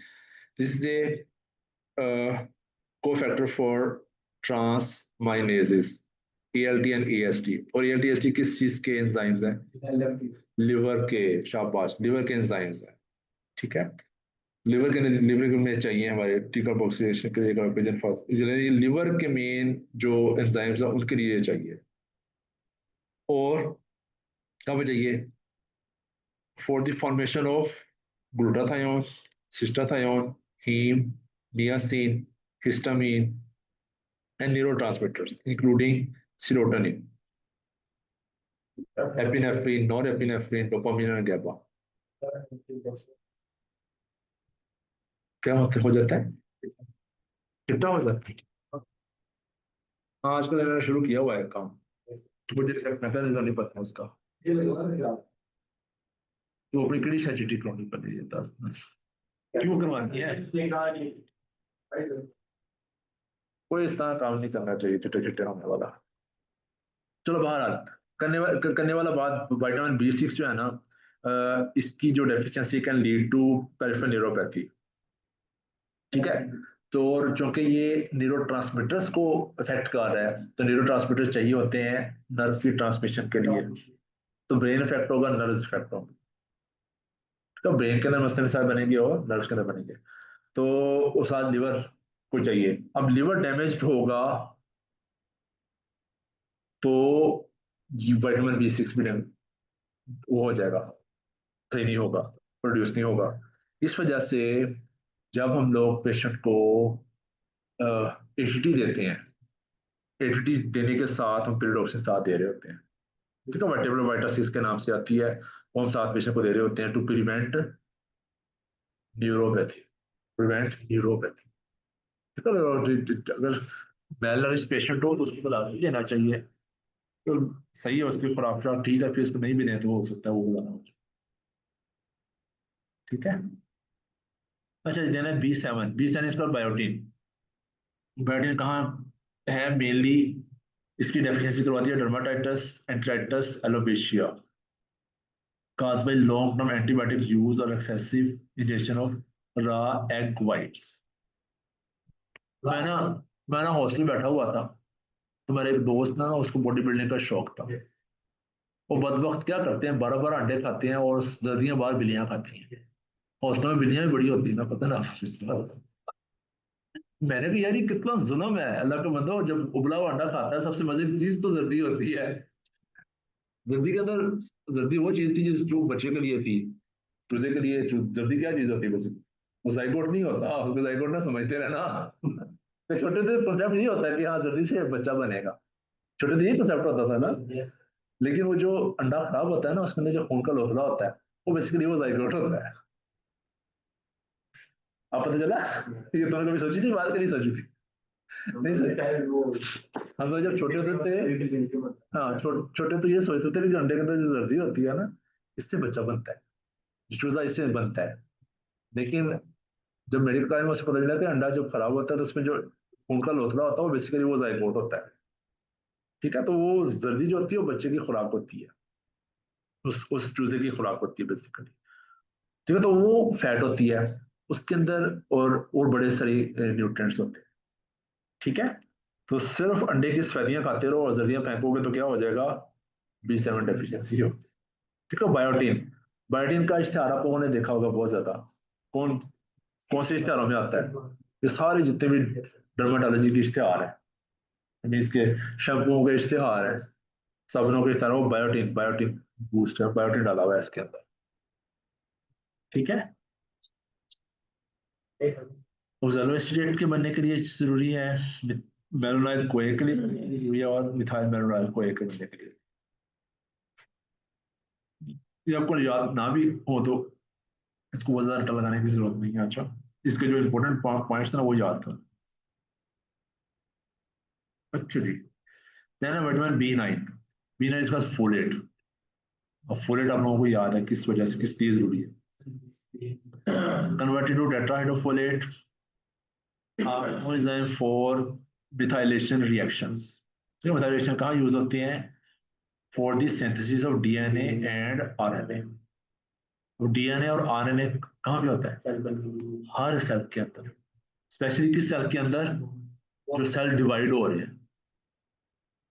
This is a cofactor for transaminases, ALT and AST। और ALT AST किस चीज के एंजाइम्स हैं? लिवर के, शाबाश, लिवर के एंजाइम्स हैं। ठीक है, लिवर के में चाहिए हमारे डिकार्बोक्सिलेशन के लिए ग्लाइकोजन फॉस्फेट, लिवर के मेन जो एंजाइम्स हैं उनके लिए चाहिए। और कब चाहिए? For the formation of glutathione, cystathione, heme, niacin, histamine and neurotransmitters including serotonin, epinephrine, norepinephrine, dopamine और गैबा। क्या होता हो जाता है? कितना हो जाता है? हाँ, आजकल मैंने शुरू किया हुआ है काम, मुझे मैकेनिज्म नहीं पता उसका। तो अपनी कड़ी शायद क्रॉनिक कर लीजिए 10 क्यों करवानी है? कोई इस तरह काम नहीं करना चाहिए चिट्टे चिट्टे होने वाला। चलो बहरहाल, करने वाला बात, विटामिन B6 जो है ना, इसकी जो deficiency can lead to peripheral neuropathy. ठीक है, तो चूंकि ये न्यूरोट्रांसमीटर्स को इफेक्ट कर रहा है, तो न्यूरोट्रांसमीटर्स चाहिए होते हैं नर्व की ट्रांसमिशन के लिए। तो ब्रेन इफेक्ट होगा, नर्व इफेक्ट होगा, तो ब्रेन के अंदर मसले मिसाल बनेंगे और नर्व्स के अंदर बनेंगे। तो उस साथ लिवर को चाहिए। अब लिवर डैमेज होगा तो विटामिन B6 भी वो हो जाएगा, सही नहीं होगा, प्रोड्यूस नहीं होगा। इस वजह से जब हम लोग पेशेंट को ATT देते हैं, ATT देने के साथ हम pyridoxine साथ दे रहे होते हैं। ठीक है, वर्टेब्रल वाइटासिस के नाम से आती है, वो हम साथ पेशेंट को दे रहे होते हैं टू न्यूरोपैथी प्रिवेंट न्यूरोपैथी। ठीक है, और अगर वेल नरिश पेशेंट हो तो उसको तो लाजमी लेना चाहिए। तो सही है, उसकी खुराक शुराक ठीक है, फिर उसको नहीं भी दें तो वो हो सकता है वो गुजारा हो जाए। ठीक है, अच्छा देना है B7 इसका बायोटीन। बायोटीन कहाँ है मेनली? इसकी डेफिशिएंसी करवाती है dermatitis enteritis alopecia caused by long term antibiotic use or excessive ingestion of raw egg whites। मैं ना मैं ना हॉस्टल में बैठा हुआ था, तो मेरे एक दोस्त ना उसको बॉडी बिल्डिंग का शौक था। वो बदबख्त क्या करते हैं, 12 12 अंडे खाते हैं और सर्दियां बाहर बिल्लियां खाती हैं। हॉस्टल में बिल्लियां भी बड़ी होती है ना, पता ना इस बार। मैंने कहा यार ये कितना जुल्म है, अल्लाह का बंदा जब उबला हुआ अंडा खाता है सबसे मजे की चीज तो जर्दी होती है। जर्दी के अंदर, जर्दी वो चीज थी जो बच्चे के लिए थी, चूजे के लिए। जर्दी क्या चीज होती है बस, वो जाइगोट नहीं होता, उसको जाइगोट ना समझते रहना। तो छोटे से कंसेप्ट नहीं होता कि हाँ जल्दी से बच्चा बनेगा, छोटे से यही कंसेप्ट होता था ना। लेकिन वो जो अंडा खराब होता है ना, उसके अंदर जो खून का लोथड़ा होता है, वो बेसिकली वो जाइगोट होता है। आप पता चला? ये तुमने कभी सोची थी बात, करी सोची थी? नहीं सोची। हम लोग जब छोटे होते थे, हाँ छोटे तो ये सोचते थे कि जो अंडे के अंदर जो जर्दी होती है ना, इससे बच्चा बनता है, चूजा इससे बनता है। लेकिन जब मेडिकल कॉलेज में उसे पता चला कि अंडा जब खराब होता है तो उसमें जो खून का लोथड़ा होता है वो बेसिकली वो जाइगोट होता है। ठीक है, तो वो जर्दी जो होती है वो बच्चे की खुराक होती है, उस चूजे की खुराक होती है बेसिकली। ठीक है, तो वो फैट होती है उसके अंदर, और बड़े सारे न्यूट्रिएंट्स होते हैं। ठीक है, तो सिर्फ अंडे की सफेदियां खाते रहो और जर्दियां फेंकोगे तो क्या हो जाएगा? B7 डेफिशिएंसी हो। ठीक है, बायोटीन, बायोटीन का इश्तेहार आप लोगों ने देखा होगा बहुत ज्यादा। कौन कौन से इश्तेहारों में आता है? ये सारे जितने भी डर्माटोलॉजी के इश्तेहार है, मीन्स के शब्दों का इश्तिहार है, साबुनों के इश्तिहार, वो बायोटिन बायोटिन बूस्ट है, बायोटिन डाला हुआ है इसके अंदर। ठीक है, ओज़ोनोएसिटेट के बनने के लिए जरूरी है मेलोनाइल कोए के लिए जरूरी है, और मिथाइल मेलोनाइल कोए के बनने के लिए। ये आपको याद ना भी हो तो इसको बहुत ज्यादा रट्टा लगाने की जरूरत नहीं है। अच्छा, इसके जो इंपॉर्टेंट पॉइंट्स था ना वो याद था। अच्छा जी, देन है विटामिन बी नाइन इसका फोलेट। अब फोलेट आप लोगों को याद है किस वजह से, किस लिए जरूरी है, converted to tetrahydrofolate for methylation reactions. ठीक है, मिथाइलेशन कहाँ यूज होती हैं, for the synthesis of DNA and RNA. तो डीएनए और आरएनए कहाँ पे होता है, हर सेल के अंदर, स्पेशली किस सेल के अंदर, जो सेल डिवाइड हो रहे हैं,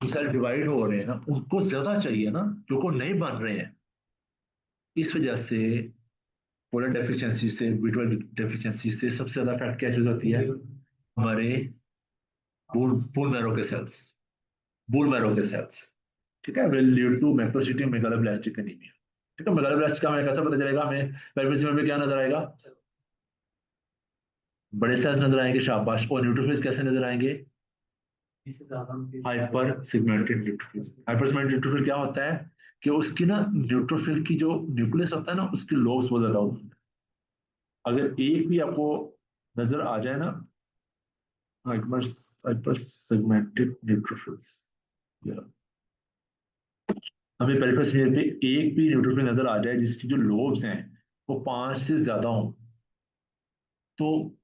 जो सेल डिवाइड हो रहे हैं ना उनको ज्यादा चाहिए ना, जो को नहीं बन रहे हैं। इस वजह से फोलेट डेफिशिएंसी से, विटामिन डेफिशिएंसी से सबसे ज्यादा इफेक्ट क्या चीज होती है, हमारे बोन बोन मैरो के सेल्स, बोन मैरो के सेल्स। ठीक है, will lead to macrocytic megaloblastic anaemia. ठीक है, मेगालोब्लास्टिक का हमें कैसे पता चलेगा, हमें पेरिफेरल में क्या नजर आएगा, बड़े सेल्स नजर आएंगे, शाबाश। और न्यूट्रोफिल्स कैसे नजर आएंगे, hyper segmented neutrophil. Hyper segmented neutrophil क्या होता है कि उसकी ना न्यूट्रोफिल की जो न्यूक्लियस होता है ना उसकी लोब्स बहुत ज्यादा होती है। अगर एक भी आपको नजर आ जाए ना, हाइपर हाइपर सेगमेंटेड न्यूट्रोफिल्स, हमें पेरिफेरल स्फीयर पे एक भी न्यूट्रोफिल नजर आ जाए जिसकी जो लोब्स हैं वो 5 से ज्यादा हों, तो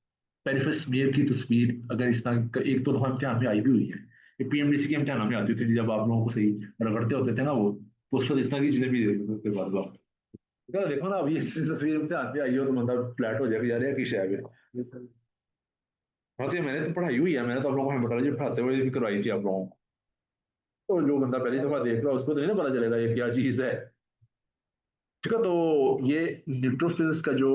पेरिफेरल स्मीयर की तस्वीर अगर इस तरह एक तो दफा इम्तिहान में आई भी हुई है, ये पीएमडीसी के इम्तिहान में आती थी जब आप लोगों को सही रगड़ते होते थे ना वो, तो उस पर इस तरह की चीजें भी देते थे बार बार। देखो ना, अभी इस तस्वीर इम्तिहान पे आई हो तो मतलब फ्लैट हो जाएगा यार, की शायद है। हाँ तो ये मैंने तो पढ़ाई हुई है, मैंने तो आप लोगों को हेमेटोलॉजी पढ़ाते हुए भी करवाई थी आप लोगों को। तो जो बंदा पहली दफा देख रहा है उसको तो नहीं ना पता चलेगा ये क्या चीज है। ठीक है, तो ये न्यूट्रोफिल्स का जो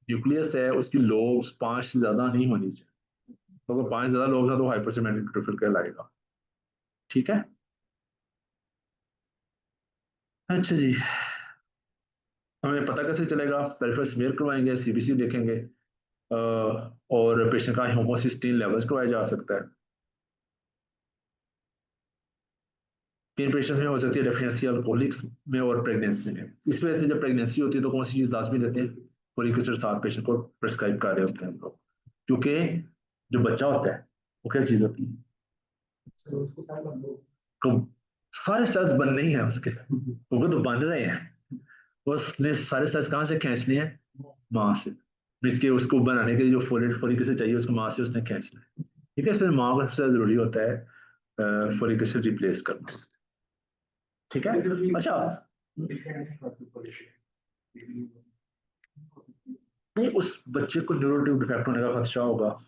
न्यूक्लियस है उसकी लोब्स 5 से ज्यादा नहीं होनी चाहिए। तो अगर 5 से ज्यादा लोब्स है तो हाइपरसेमेटिक न्यूट्रोफिल कहलाएगा। ठीक है, अच्छा जी, हमें पता कैसे चलेगा, पेरिफेरल स्मीयर करवाएंगे, सीबीसी देखेंगे, और पेशेंट का होमोसिस्टीन लेवल्स करवाया जा सकता है। किन पेशेंट्स में हो सकती है डेफिशिएंसी, अल्कोहलिक्स में और प्रेगनेंसी में। इस वजह से जब प्रेगनेंसी होती है तो कौन सी चीज लाजमी देते हैं, फोलिक एसिड 7 पेशेंट को प्रेस्क्राइब कर रहे होते हैं हम लोग, क्योंकि जो बच्चा होता है वो क्या चीज होती है, तो सारे सेल्स बनने ही हैं उसके, वो तो बन रहे हैं, उसने सारे सेल्स कहाँ से खींच लिए हैं, माँ से। इसके उसको बनाने के लिए जो फोलिक एसिड चाहिए उसको माँ से उसने खींच लिया। ठीक है, इसमें माँ का सबसे जरूरी होता है फोलिक एसिड रिप्लेस करना। ठीक है, अच्छा, नहीं उस बच्चे को न्यूरो डिफेक्ट होने का खदशा होगा,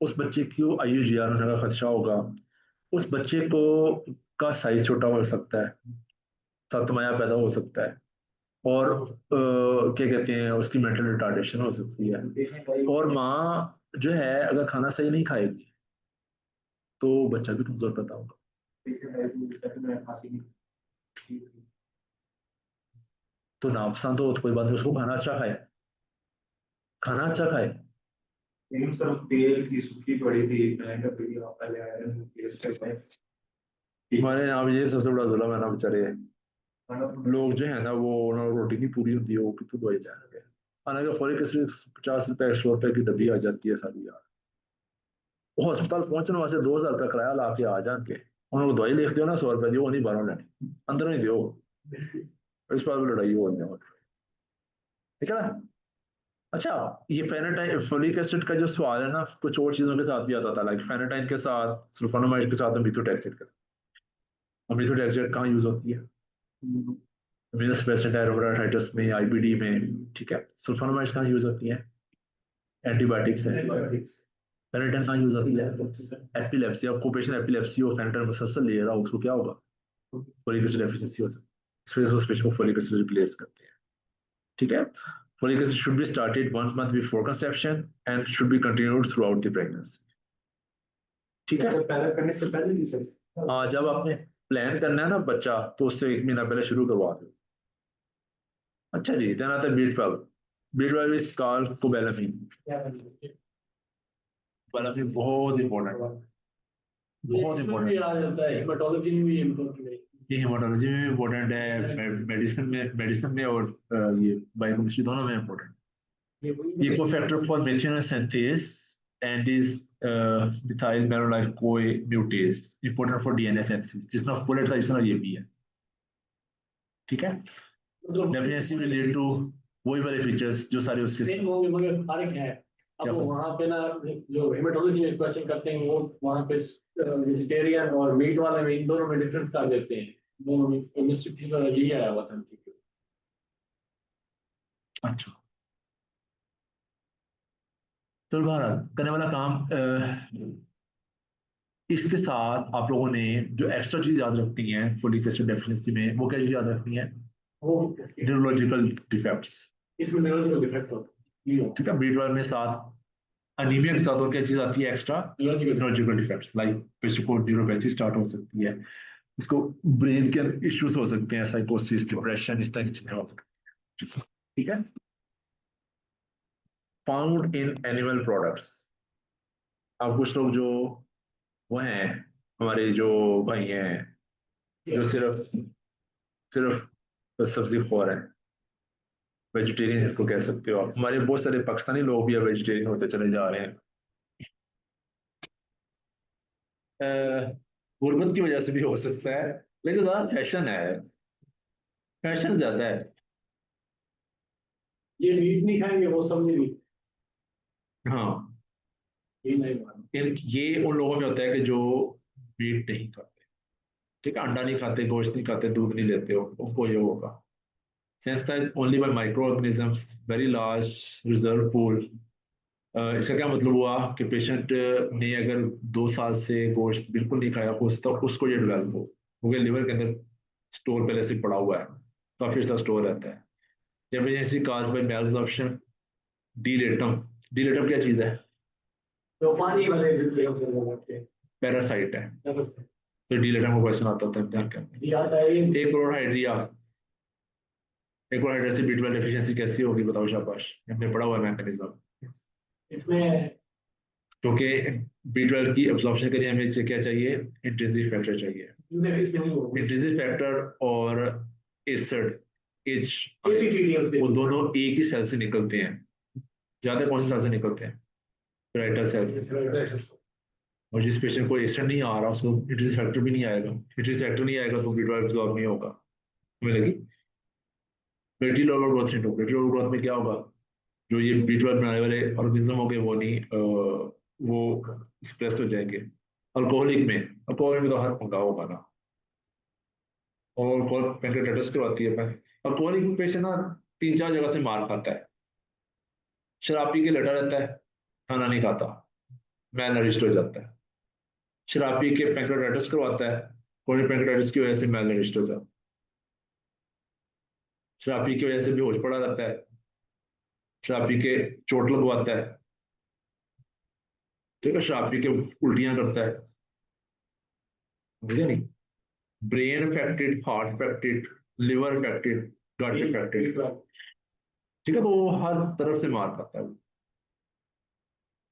उस बच्चे को आईयूजीआर होने का खदशा होगा, उस बच्चे को का साइज छोटा हो सकता है, सतमाया पैदा हो सकता है, और क्या कहते हैं उसकी मेंटल रिटार्डेशन हो सकती है, और माँ जो है अगर खाना सही नहीं खाएगी तो बच्चा भी कमजोर पैदा होगा। तो नापसंद हो तो कोई बात नहीं, उसको खाना अच्छा खाए, खाना अच्छा खाए। लेकिन सर तेल की सूखी पड़ी थी, मैंने कहा भैया आप पहले आए हैं, टेस्ट कैसा है। हमारे यहाँ भी ये सबसे बड़ा जुल्म है ना बेचारे, लोग जो है ना वो ना रोटी नहीं पूरी होती है, वो कितनी दवाई जाएंगे। हालांकि फॉलिक एसिड 50 रुपए 100 रुपए की डब्बी आ जाती है सारी यार, वो हॉस्पिटल पहुंचने वास्ते 2,000 रुपये किराया ला के आ जाके उन्होंने दवाई लिख दियो ना 100 रुपए की, वो नहीं बाहरों लेनी, अंदर नहीं दियो, इस पर भी लड़ाई हो जाए। ठीक है ना, अच्छा, ये फेनाटाइन फोलिक एसिड का जो सवाल है ना कुछ और चीजों के साथ भी आता था, लाइक फेनाटाइन के साथ, सल्फोनामाइड के साथ, मीथोट्रेक्सेट के साथ। मीथोट्रेक्सेट कहाँ यूज होती है, इम्यूनोसप्रेसेंट में, आईबीडी में। ठीक है, सल्फोनामाइड कहाँ यूज होती है, एंटीबायोटिक्स है। फेनाटाइन कहाँ यूज होती है, एपिलेप्सी, आपको पेशेंट एपिलेप्सी हो, फेनाटाइन मुसलसल ले रहा हो उसको क्या होगा, फोलिक एसिड डेफिशिएंसी हो सकती है, इस वजह से उस पेशेंट को फोलिक एसिड रिप्लेस करते हैं। ठीक है, folic acid should be started 1 month before conception and should be continued throughout the pregnancy. ठीक है। पहले करने से पहले नहीं सर। हाँ, जब आपने प्लान करना है ना बच्चा, तो उससे 1 महीना पहले शुरू करवा दो। अच्छा जी, देन आता है B12। B12 is called कोबैलामिन। कोबैलामिन बहुत इंपॉर्टेंट है, बहुत इंपॉर्टेंट। आ जाता है हेमाटोलॉजी में भी इम्पोर्टेंट है। ये हेमाटोलॉजी में इम्पोर्टेंट है, मेडिसिन में और ये बायोकेमिस्ट्री दोनों में इम्पोर्टेंट। ये cofactor for methionine synthase and is methyl malonyl CoA mutase, important for DNA synthesis. जिसमें फोलेट का जिसमें ये भी है। ठीक है। डेफिनेटली रिलेट टू वही वाले फीचर्स जो सारे उसके सेम होंगे मगर फर्क है। अब क्या फर्क? वहाँ पे ना जो हेमाटोलॉजी में क्वेश्चन करते हैं वो वहाँ पे वेजिटेरियन और मीट वाले में इन दोनों में डिफरेंस कर देते हैं। दोनों में केमिस्ट्री का यही आया हुआ था। अच्छा, तो बहरहाल करने वाला काम इसके साथ आप लोगों ने जो एक्स्ट्रा चीज याद रखनी है फोलिक एसिड डेफिशिएंसी में, वो क्या चीज याद रखनी है? वो न्यूरोलॉजिकल डिफेक्ट्स। इसमें न्यूरोलॉजिकल डिफेक्ट होता है। ठीक है। B12 में साथ अनीमिया के साथ और क्या चीज आती है extra? Neurological defects. Like patient को न्यूरोपैथी स्टार्ट हो सकती है, उसको ब्रेन के इश्यूज हो सकते हैं, साइकोसिस, डिप्रेशन, इस तरह की चीजें हो सकती हैं। ठीक है। Found in animal products. अब कुछ लोग जो वो हैं, हमारे जो भाई हैं जो सिर्फ सिर्फ सब्जी खोर है, वेजिटेरियन जिसको कह सकते हो आप। हमारे बहुत सारे पाकिस्तानी लोग भी अब वेजिटेरियन होते चले जा रहे हैं। गुर्बत की वजह से भी हो सकता है, लेकिन ज़्यादा फैशन है, फैशन ज्यादा है। ये मीट नहीं खाएंगे वो सब नहीं। हाँ, ये नहीं मानते। ये उन लोगों में होता है कि जो मीट नहीं खाते। ठीक है, अंडा नहीं खाते, गोश्त नहीं खाते, दूध नहीं लेते हो, उनको ये होगा। Sensitise only by micro organisms, very large reserve pool. इसका क्या मतलब हुआ कि पेशेंट ने अगर 2 साल से गोश्त बिल्कुल नहीं खाया हो तो उसको ये डेवलप हो, क्योंकि लिवर के अंदर स्टोर पहले से पड़ा हुआ है, काफी अच्छा स्टोर रहता है। Deficiency cause by मैलअब्जॉर्प्शन। डीलेटम। डीलेटम क्या चीज है? तो पानी वाले जो से लगाते हैं। पैरासाइट है। नमस्ते। तो डीलेटम का क्वेश्चन आता था ध्यान करना। जी आता है। एक करोड़ हाइड्रिया, एक करोड़ हाइड्रिया से B12 डेफिशिएंसी कैसी होगी बताओ शाबाश, हमने पढ़ा हुआ मैकेनिज्म। इसमें क्योंकि B12 की एब्जॉर्प्शन के लिए हमें क्या चाहिए? इंट्रिंसिक फैक्टर चाहिए। इंट्रिंसिक फैक्टर और एसिड एच, वो दोनों एक ही सेल से निकलते हैं। ज्यादा कौन से सेल से निकलते हैं? पेराइटल सेल से। और जिस पेशेंट को एसिड नहीं आ रहा उसको इंट्रिंसिक फैक्टर भी नहीं आएगा। इंट्रिंसिक फैक्टर नहीं आएगा तो B12 एब्जॉर्ब नहीं होगा। हमें लगी पेटी लोअर ग्रोथ सिंड्रोम। पेटी लोअर ग्रोथ में क्या होगा? जो ये B12 बनाने वाले ऑर्गेनिज्म होंगे वो नहीं वो स्प्रेस हो जाएंगे। अल्कोहलिक में तो हर पंगा होगा ना। और पेंक्रेटाइटिस करवाती है। अल्कोहलिक पेशेंट ना 3-4 जगह से मार खाता है। शराब पी के लटा रहता है, खाना नहीं खाता, मैल नरिश्ड हो जाता है। शराब पी के पेंक्रेटाइटिस करवाता है, क्रोनिक पेंक्रेटाइटिस की वजह से मैल नरिश्ड हो जाता है। शराब पी की वजह से बेहोश पड़ा रहता है, शराब पी के चोट लगवाता है। ठीक है, शराब पी के उल्टियां करता है। समझे नहीं? Brain affected, heart affected, liver affected, gut affected. ठीक है, तो वो हर तरफ से मार खाता है।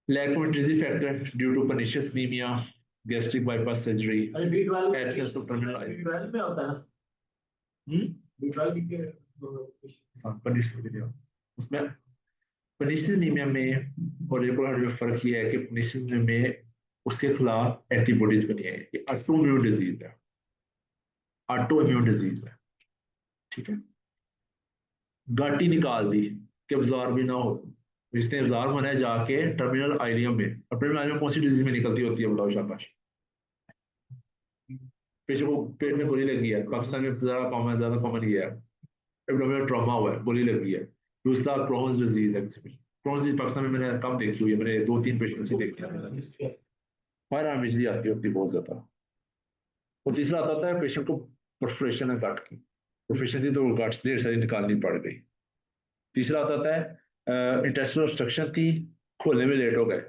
Lack of intrinsic factor due to pernicious anaemia, gastric bypass surgery, absence of terminal. में होता है। उसमें पर्निशियस एनीमिया में और रेगुलर हार्ट में फर्क ये है कि पर्निशियस एनीमिया में उसके खिलाफ एंटीबॉडीज बनी है। ये ऑटो इम्यून डिजीज है, ऑटो इम्यून डिजीज है। ठीक है, गट ही निकाल दी कि अब्जॉर्ब भी ना हो। इसने अब्जॉर्ब होना है जाके टर्मिनल आइलियम में। और टर्मिनल आइलियम कौन सी डिजीज में निकलती होती है बताओ शाबाश? पेशेंट को पेट में गोली लगी है, पाकिस्तान में ज्यादा कॉमन, ज्यादा कॉमन ये है। एब्डोमिनल ट्रॉमा हुआ है, गोली लगी है। दूसरा क्रोन्स डिजीज है। क्रोन्स डिजीज पाकिस्तान में मैंने कम देखी हुई है, मैंने 2-3 पेशेंट से देखी है। फायर आर्म बिजली आती होती है बहुत ज्यादा। और तीसरा आता है पेशेंट को परफोरेशन है गट की, परफोरेशन थी तो गट ढेर सारी निकालनी पड़ गई। तीसरा आता है इंटेस्टिनल ऑब्स्ट्रक्शन थी, खोलने में लेट हो गए,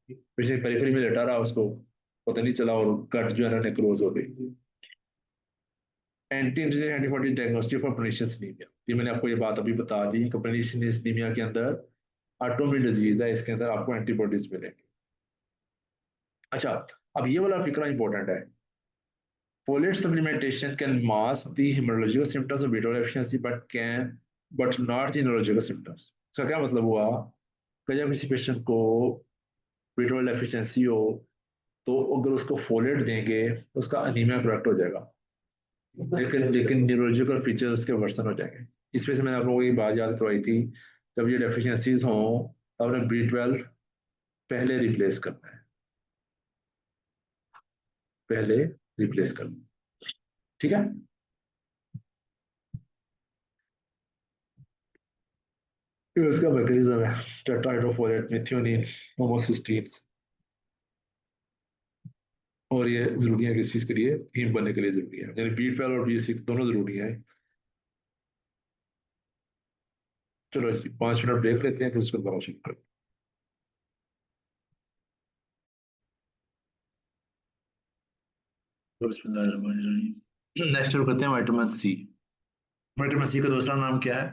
पेशेंट पेरिफेरी में लेटा रहा, उसको पता नहीं चला और गट जो है ना नेक्रोज हो गई। Anti antibody diagnostic for pernicious anaemia, ये मैंने आपको ये बात अभी बता दी कि पर्नीशियस एनीमिया के अंदर ऑटोइम्यून डिजीज है, इसके अंदर आपको एंटीबॉडीज मिलेंगे। अच्छा, अब ये वाला फिक्रा इंपॉर्टेंट है। Folate supplementation can mask the hematological symptoms of B12 deficiency but not the neurological symptoms. इसका क्या मतलब हुआ कि जब किसी पेशेंट को B12 डेफिशिएंसी हो तो अगर उसको फोलेट देंगे तो उसका अनीमिया करेक्ट हो जाएगा, लेकिन न्यूरोलॉजिकल फीचर उसके वर्सन हो जाएंगे। इस वजह से मैंने आप लोगों को ये बात याद करवाई थी, जब ये डेफिशिएंसीज हों तो आपने B12 पहले रिप्लेस करना है, पहले रिप्लेस करना, ठीक है। ये उसका मैकेनिज्म है, टेट्राहाइड्रोफोलेट, मेथियोनिन, होमोसिस्टीन, और ये जरूरी है किस चीज के लिए, हीम बनने के लिए जरूरी है, यानी B12 और B6 दोनों जरूरी है। चलो जी 5 मिनट ब्रेक लेते हैं, फिर उसके बाद शुरू करें। नेक्स्ट शुरू करते हैं विटामिन सी। विटामिन सी का दूसरा नाम क्या है?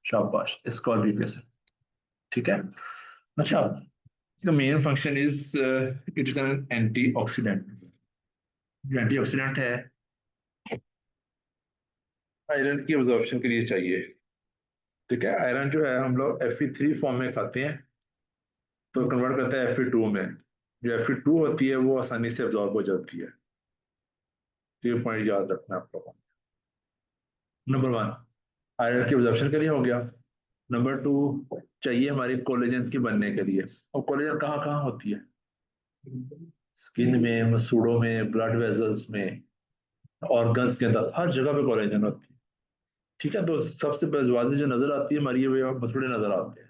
शाबाश, स्कॉर्बिक एसिड, ठीक है। अच्छा, इसका main function is it is an antioxidant. जो एंटीऑक्सीडेंट है आयरन की एब्जॉर्प्शन के लिए चाहिए, ठीक है। आयरन जो है हम लोग Fe3 फॉर्म में खाते हैं तो कन्वर्ट करते हैं Fe2 में। जो Fe2 होती है वो आसानी से एब्जॉर्ब हो जाती है, तो ये पॉइंट याद रखना है आप लोगों को। नंबर 1 आयरन की एब्जॉर्प्शन के लिए हो गया। नंबर 2 चाहिए हमारी कोलेजन की बनने के लिए, और कोलेजन कहाँ कहाँ होती है? स्किन में, मसूड़ों में, ब्लड वेजल्स में, ऑर्गन्स के अंदर, हर जगह पे कोलेजन होती है, ठीक है। तो सबसे पहले जो नजर आती है हमारी, ये मसूड़े नजर आते हैं।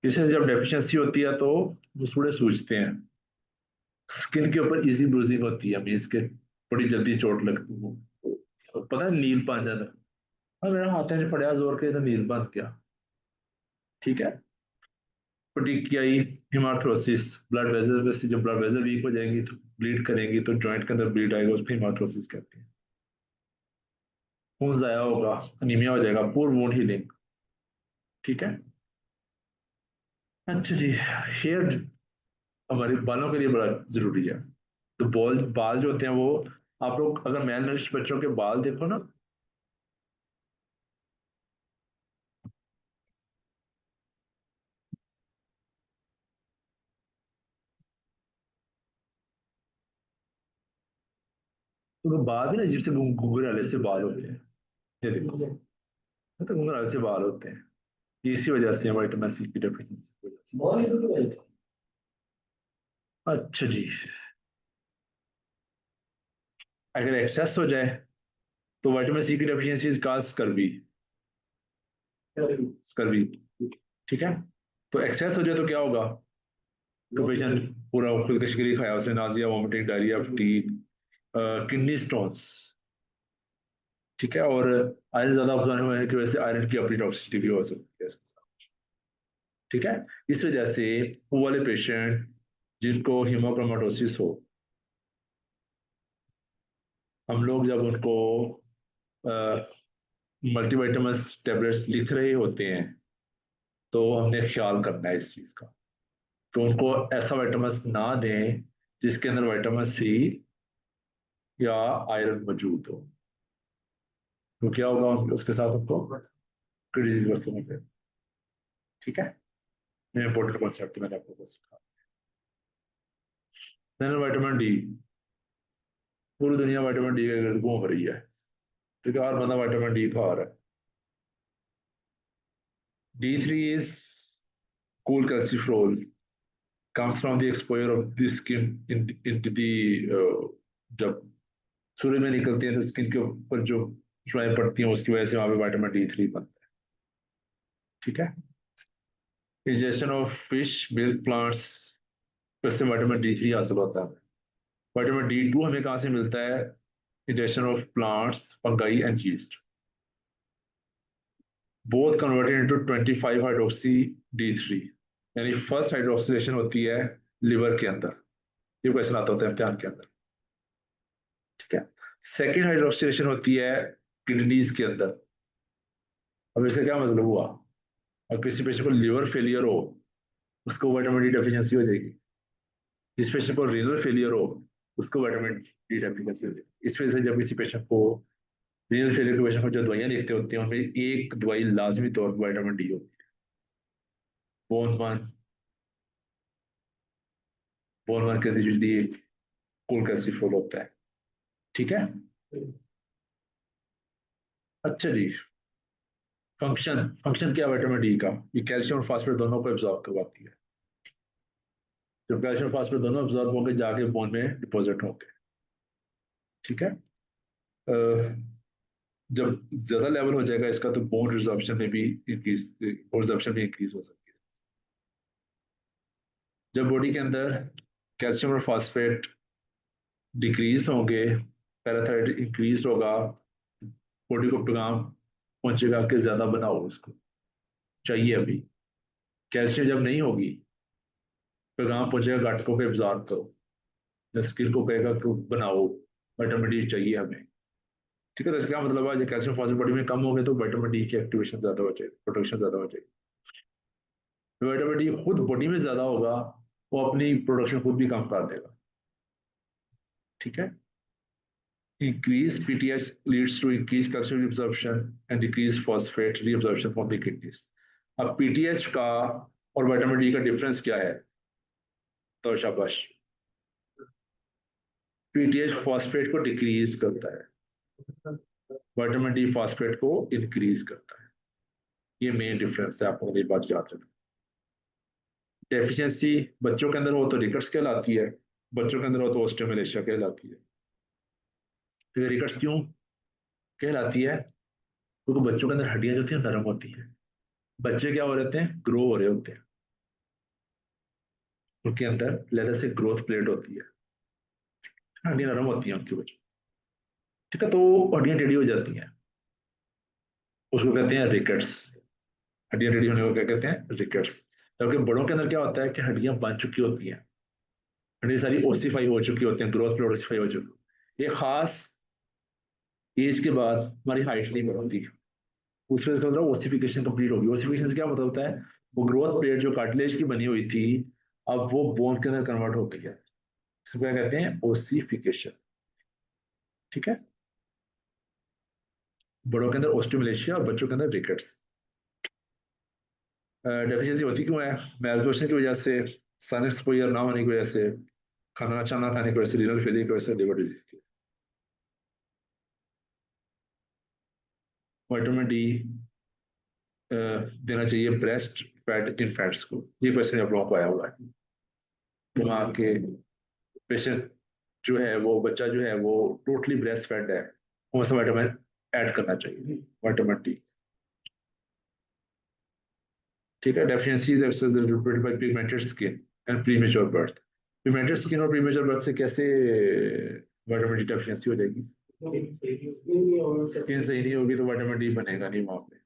इसे जब डेफिशिएंसी होती है तो मसूड़े सूजते हैं, स्किन के ऊपर इजी ब्रूजिंग होती है, मीन्स के बड़ी जल्दी चोट लगती है, तो पता है नील बन जाता है। हाँ, मेरा हाथ है पड़ा जोर के तो नील बन गया, ठीक है। पटिकियाई हिमार्थ्रोसिस, ब्लड वेजल में से जब ब्लड वेजल वीक हो जाएंगी तो ब्लीड करेंगी, तो जॉइंट के अंदर ब्लीड आएगा, उसको हिमार्थ्रोसिस कहते हैं। खून जाया होगा, अनीमिया हो जाएगा, पूर वुंड हीलिंग, ठीक है। अच्छा जी, हेयर हमारे बालों के लिए बड़ा जरूरी है। तो बाल बाल जो होते हैं वो, आप लोग अगर मैल नरिश बच्चों के बाल देखो ना, तो वो बाल भी ना जिससे घुंघराले से बाल होते हैं, ये देखो, तो घुंघराले से बाल होते हैं, ये इसी वजह से विटामिन सी की डेफिशिएंसी की वजह से। अच्छा जी, अगर एक्सेस हो जाए तो विटामिन सी की deficiency is called scurvy, scurvy, ठीक है। तो एक्सेस हो जाए तो क्या होगा? तो पेशेंट पूरा खुदकशी के लिए खाया, उसने Nazia, vomiting, diarrhoea, fatigue, kidney stones, ठीक है। और आयरन ज्यादा अब्जॉर्ब होने की वजह से आयरन की अपनी टॉक्सिसिटी भी हो सकती है, ठीक है। इस वजह से वो वाले पेशेंट जिनको हीमोक्रोमेटोसिस हो, हम लोग जब उनको मल्टीविटामिन टेबलेट्स लिख रहे होते हैं तो हमने ख्याल करना है इस चीज का, तो उनको ऐसा विटामिन ना दें जिसके अंदर विटामिन सी या आयरन मौजूद हो, तो क्या होगा उसके साथ उनको डिजीज बढ़ सकते हैं, ठीक है। ये इंपॉर्टेंट कॉन्सेप्ट मैंने आपको सिखाया। देन विटामिन डी, पूरी दुनिया विटामिन डी के गिर्द घूम रही है, ठीक है, हर बंदा विटामिन डी खा रहा है। D3 is cool calciferol, comes from the exposure of the skin into the जब सूर्य में निकलते हैं तो स्किन के ऊपर जो शुआएं पड़ती हैं उसकी वजह से वहां पे विटामिन D3 बनता है, ठीक है। Injection of fish, milk, plants, इससे विटामिन D3 हासिल होता है। विटामिन D2 हमें कहाँ से मिलता है? Injection of plants, fungi and yeast, both converted into 25 hydroxy D3, यानी फर्स्ट हाइड्रोक्सिलेशन होती है लिवर के अंदर, ये क्वेश्चन आता होता है इम्तिहान के अंदर, ठीक है। सेकेंड हाइड्रोक्सिलेशन होती है किडनीज के अंदर। अब इससे क्या मतलब हुआ, और किसी पेशेंट को लिवर फेलियर हो उसको विटामिन डी डेफिशिएंसी हो जाएगी, जिस पेशेंट को रीनल फेलियर हो उसको विटामिन डी डेफिशिएंसी हो जाएगी। इस वजह से जब किसी पेशेंट को रीनल फेलियर के पेशेंट को जो दवाइयां लिखते होते हैं उनमें एक दवाई लाजमी तौर पर विटामिन डी होती है। बोन वन, बोन वन के अंदर कोलकैल्सिफोल होता है, ठीक है। अच्छा जी, फंक्शन फंक्शन क्या विटामिन डी का, ये कैल्शियम और फास्फोरेट दोनों को एब्जॉर्ब करवाती है। जब कैल्शियम फास्फोरेट दोनों एब्जॉर्ब होंगे जाके बोन में डिपॉजिट होंगे, ठीक है। जब ज्यादा लेवल हो जाएगा इसका तो बोन रिजॉर्प्शन में भी इंक्रीज, बोन रिजॉर्प्शन भी इंक्रीज हो सकती है। जब बॉडी के अंदर कैल्शियम और फास्फेट डिक्रीज होंगे, पैराथायराइड इंक्रीज होगा, बॉडी को पैगाम पहुंचेगा कि ज्यादा बनाओ, उसको चाहिए अभी। कैल्शियम जब नहीं होगी पैगाम पहुंचेगा गाटकों को एब्जॉर्ब करो, स्किन को कहेगा कि बनाओ विटामिन डी चाहिए हमें, ठीक है। तो इसका क्या मतलब है, जब कैल्शियम फास्फेट बॉडी में कम हो गए तो विटामिन डी की एक्टिवेशन ज्यादा हो जाएगी, प्रोडक्शन ज्यादा हो जाएगी। विटामिन डी खुद बॉडी में ज्यादा होगा, वो अपनी प्रोडक्शन खुद भी कम कर देगा, ठीक है। increase PTH leads to increased calcium reabsorption and decreased phosphate reabsorption from the kidneys। अब PTH का और विटामिन डी का डिफरेंस क्या है, तो शाबाश, PTH फॉस्फेट को डिक्रीज करता है, विटामिन डी फॉस्फेट को इंक्रीज करता है। ये मेन डिफरेंस है, आपको ये बात याद रखना। डेफिशिएंसी बच्चों के अंदर हो तो रिकट्स कहलाती है, बच्चों के अंदर हो तो ऑस्टियोमैलेशिया कहलाती है। तो रिकट्स क्यों कहलाती है, क्योंकि बच्चों के अंदर हड्डियां जो होती हैं नरम होती हैं, बच्चे क्या हो रहे हैं, ग्रो हो रहे होते हैं, उनके अंदर लेदर से ग्रोथ प्लेट होती है, हड्डियां नरम होती हैं उनकी वजह, ठीक है। तो हड्डियां टेढ़ी हो जाती हैं, उसको कहते हैं रिकेट्स। हड्डियां टेढ़ी होने को क्या कहते हैं, रिकेट्स। जबकि बड़ों के अंदर क्या होता है कि हड्डियां बन चुकी होती हैं, हड्डियां सारी ओसिफाई हो चुकी होती हैं, ग्रोथ प्लेट ओसिफाई हो चुकी, एक खास एज के बाद हमारी हाइट नहीं बढ़ती, उसमें इसका मतलब ओसिफिकेशन कंप्लीट होगी। ओसिफिकेशन से क्या मतलब होता है, वो ग्रोथ प्लेट जो कार्टिलेज की बनी हुई थी अब वो बोन के अंदर कन्वर्ट हो गई है, इसको क्या कहते हैं, ओसिफिकेशन, ठीक है। बड़ों के अंदर ओस्टियोमैलेशिया और बच्चों के अंदर रिकेट्स। डेफिशिएंसी होती क्यों है, मैल्पोर्शन की वजह से, सन एक्सपोजर ना होने की वजह से, खाना अच्छा ना खाने की वजह से, रीनल फेलियर की वजह से, लिवर डिजीज की। विटामिन डी देना चाहिए ब्रेस्ट फैट इन फैट्स को, ये क्वेश्चन आप लोगों को आया हुआ है दिमाग के। पेशेंट जो है वो बच्चा जो है वो टोटली ब्रेस्ट फैट है, कौन सा विटामिन ऐड करना चाहिए, विटामिन डी, ठीक है। Deficiency is accessible bye pigmented skin and premature birth. Pigmented skin और प्रीमेच्योर बर्थ से कैसे विटामिन डी डेफिशिएंसी हो जाएगी, स्किन सही नहीं होगी तो विटामिन डी बनेगा नहीं वहां पे।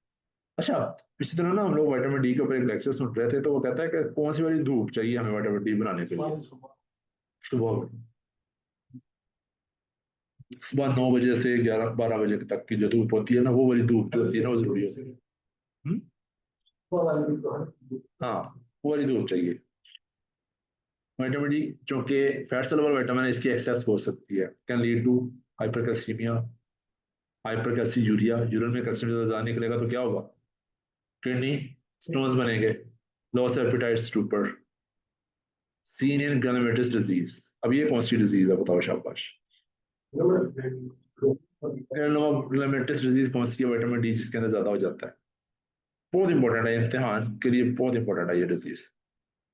अच्छा, पिछली तरह ना हम लोग विटामिन डी के ऊपर एक लेक्चर सुन रहे थे, तो वो कहता है कि कौन सी वाली धूप चाहिए हमें विटामिन डी बनाने के लिए, सुबह, सुबह 9 बजे से 11-12 बजे तक की जो धूप होती है ना, वो वाली धूप जो होती है ना वो जरूरी होती है। हम्म? हाँ, वो वाली धूप चाहिए। विटामिन डी चूंकि फैट सॉल्युबल विटामिन है, इसकी एक्सेस हो सकती है, can lead to hypercalcaemia, hypercalciuria, urine में कैल्शियम ज्यादा निकलेगा तो क्या होगा, किडनी स्टोन्स बनेंगे, loss appetite stupor, seen in granulomatous disease. अब ये कौन सी डिजीज है बताओ शाबाश, ग्रानुलोमेटस डिजीज कौन सी है, विटामिन डी जिसके अंदर ज्यादा हो जाता है, बहुत इंपॉर्टेंट है इम्तिहान के लिए, बहुत इंपॉर्टेंट है ये डिजीज।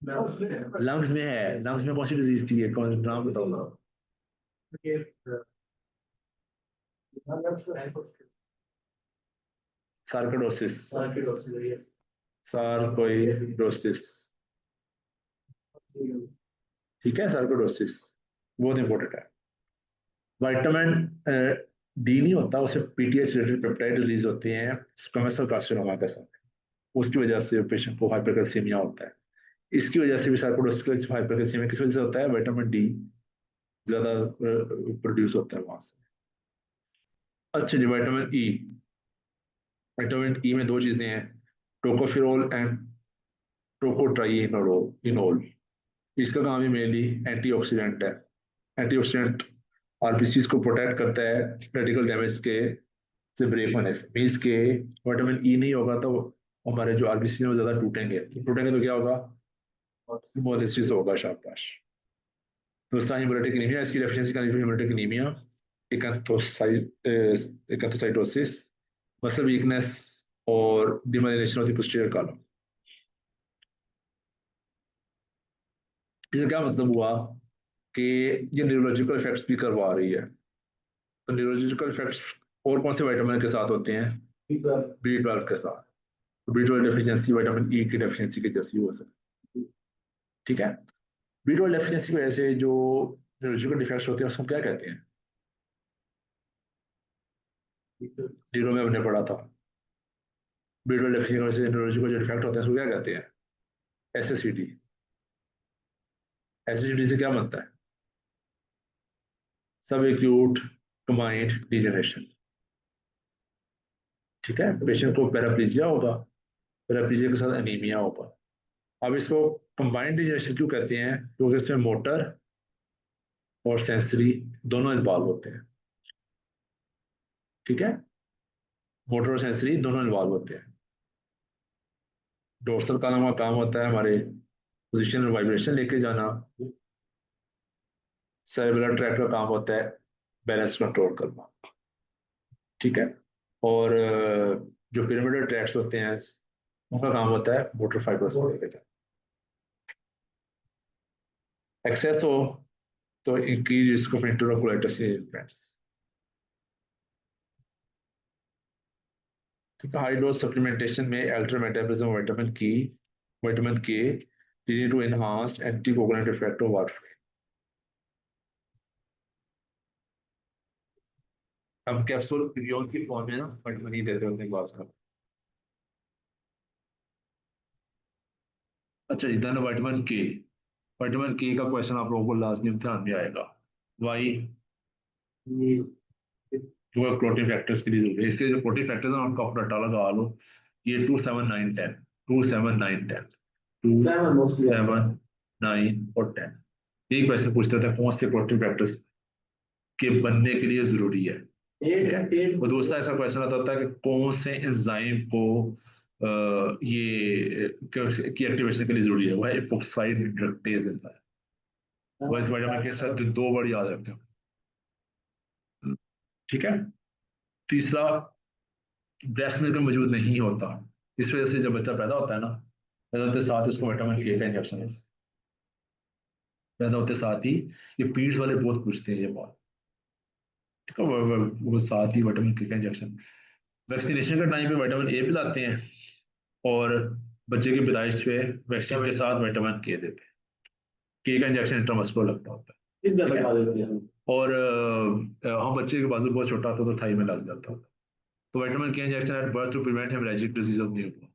लंग्स में है, लंग्स में कौन सी डिजीज थी, कौन नाम बताओ ना, सार्कोइडोसिस, सार्कोइडोसिस, ठीक है, सार्कोइडोसिस बहुत इंपॉर्टेंट है। विटामिन डी नहीं होता, उससे पीटीएच रिलेटेड पेप्टाइड रिलीज होते हैं स्क्वेमोस सेल कार्सिनोमा के साथ, उसकी वजह से पेशेंट को हाइपरकैल्सीमिया होता है। इसकी वजह से भी साइटोटॉक्सिक हाइपरकेलसीमिया किस वजह से होता है, विटामिन डी ज्यादा प्रोड्यूस होता है वहां से। अच्छा जी, विटामिन ई में दो चीजें हैं, टोकोफेरोल एंड टोकोट्राइइनोल। इसका काम ही मेनली एंटीऑक्सीडेंट है। एंटीऑक्सीडेंट आरबीसी को प्रोटेक्ट करता है रेडिकल डैमेज के से ब्रेक होने से। मीन्स के विटामिन ई नहीं होगा तो हमारे जो आरबीसी है वो ज्यादा टूटेंगे, तो क्या होगा, हेमोलिसिस होगा, शाबाश। दूसरा हेमोरेटिक एनीमिया, इसकी डेफिशिएंसी का हेमोरेटिक एनीमिया, एकैंथोसाइटोसिस, मसल वीकनेस और demyelination of the posterior column. इसका क्या मतलब हुआ कि ये न्यूरोलॉजिकल इफेक्ट्स भी करवा रही है। तो न्यूरोलॉजिकल इफेक्ट्स और कौन से विटामिन के साथ होते हैं, बी12 के साथ। तो बी12 डेफिशिएंसी विटामिन ई की डेफिशिएंसी की जैसी हो सकती है, ठीक है। बी12 डेफिशिएंसी की वजह से जो न्यूरोलॉजिकल डिफेक्ट्स होते हैं उसको क्या कहते हैं, जीरो में हमने पढ़ा था। बी12 डेफिशिएंसी की वजह से न्यूरोलॉजिकल जो डिफेक्ट होते हैं उसको क्या कहते हैं, एसएससीडी। एसएससीडी से क्या बनता है, सब एक्यूट कंबाइंड डिजेनरेशन, ठीक है। पेशेंट को पैराप्लीजिया होगा, पैराप्लीजिया के साथ एनीमिया होगा। अब इसको कंबाइंड डिजेनरेशन क्यों कहते हैं, क्योंकि इसमें मोटर और सेंसरी दोनों इन्वॉल्व होते हैं, ठीक है। मोटर और सेंसरी दोनों इन्वॉल्व होते हैं। डोर्सल कॉलम का काम होता है हमारे पोजीशन और वाइब्रेशन लेके जाना। सेरेब्रल ट्रैक्ट का काम होता है बैलेंस कंट्रोल करना, ठीक है। और जो पिरामिडल ट्रैक्ट्स होते हैं उनका काम होता है मोटर फाइबर्स को लेके जाना। एक्सेस हो तो increase risk of enterocolitis in infants, ठीक है। हाई डोज सप्लीमेंटेशन में alter metabolism vitamin K leading to enhanced anticoagulant effect of warfarin. हम कैप्सूल पिरियड की फॉर्म में ना विटामिन ई देते होते हैं ग्लास का। अच्छा जी, देन विटामिन के का क्वेश्चन आप लोगों को लाजमी ध्यान में आएगा। वाई, जो प्रोटीन फैक्टर्स के लिए जरूरी है। इसके जो प्रोटीन फैक्टर्स हैं उनका अपना डाटा लगा लो, ये 2 7 9 10, 2 7 9 10, 2 7 9 और 10। एक क्वेश्चन पूछते थे कौन से प्रोटीन फैक्टर्स के बनने के लिए जरूरी है, ठीक है। और दूसरा ऐसा क्वेश्चन आता होता है कि कौन से एंजाइम को ये की एक्टिवेशन के लिए जरूरी है, वह एपॉक्साइड रिडक्टेज एंजाइम। वह इस विटामिन के साथ दो वर्ड याद रखते हो, ठीक है। तीसरा, ब्रेस्ट मिल्क में मौजूद नहीं होता, इस वजह से जब बच्चा पैदा होता है ना, पैदा होते साथ उसको विटामिन के का इंजेक्शन है। पैदा होते साथ ही ये पीड्स वाले बहुत पूछते हैं ये बात, ठीक है। वो साथ ही विटामिन के का इंजेक्शन। वैक्सीनेशन का टाइम पे विटामिन ए पिलाते हैं और बच्चे की पैदाइश पे वैक्सीन के साथ विटामिन के देते हैं। के का इंजेक्शन इंट्रामस्कुलर लगता होता है, ठीक है? और हम बच्चे के बाजू बहुत छोटा होता तो थाई में लग जाता होता। तो vitamin K injection at birth to prevent haemorrhagic disease of newborn.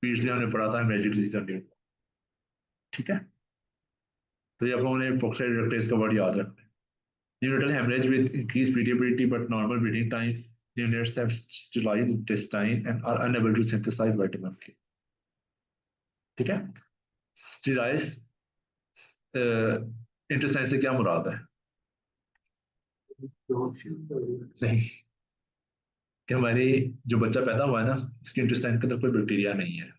Paeds में हमने पढ़ा था हेमरेजिक डिजीज ऑफ न्यूबॉर्न, ठीक है। तो ये आप लोगों ने एपॉक्साइड रिडक्टेज का वर्ड याद रखना है। Neonatal haemorrhage with increase periodicity but normal bleeding time, neonates have sterile intestine and are unable to synthesize vitamin K, ठीक है। स्टीराइल इंटेस्टाइन से क्या मुराद है, नहीं, कि हमारे जो बच्चा पैदा हुआ है ना, इसके इंटेस्टाइन के अंदर कोई बैक्टीरिया नहीं है,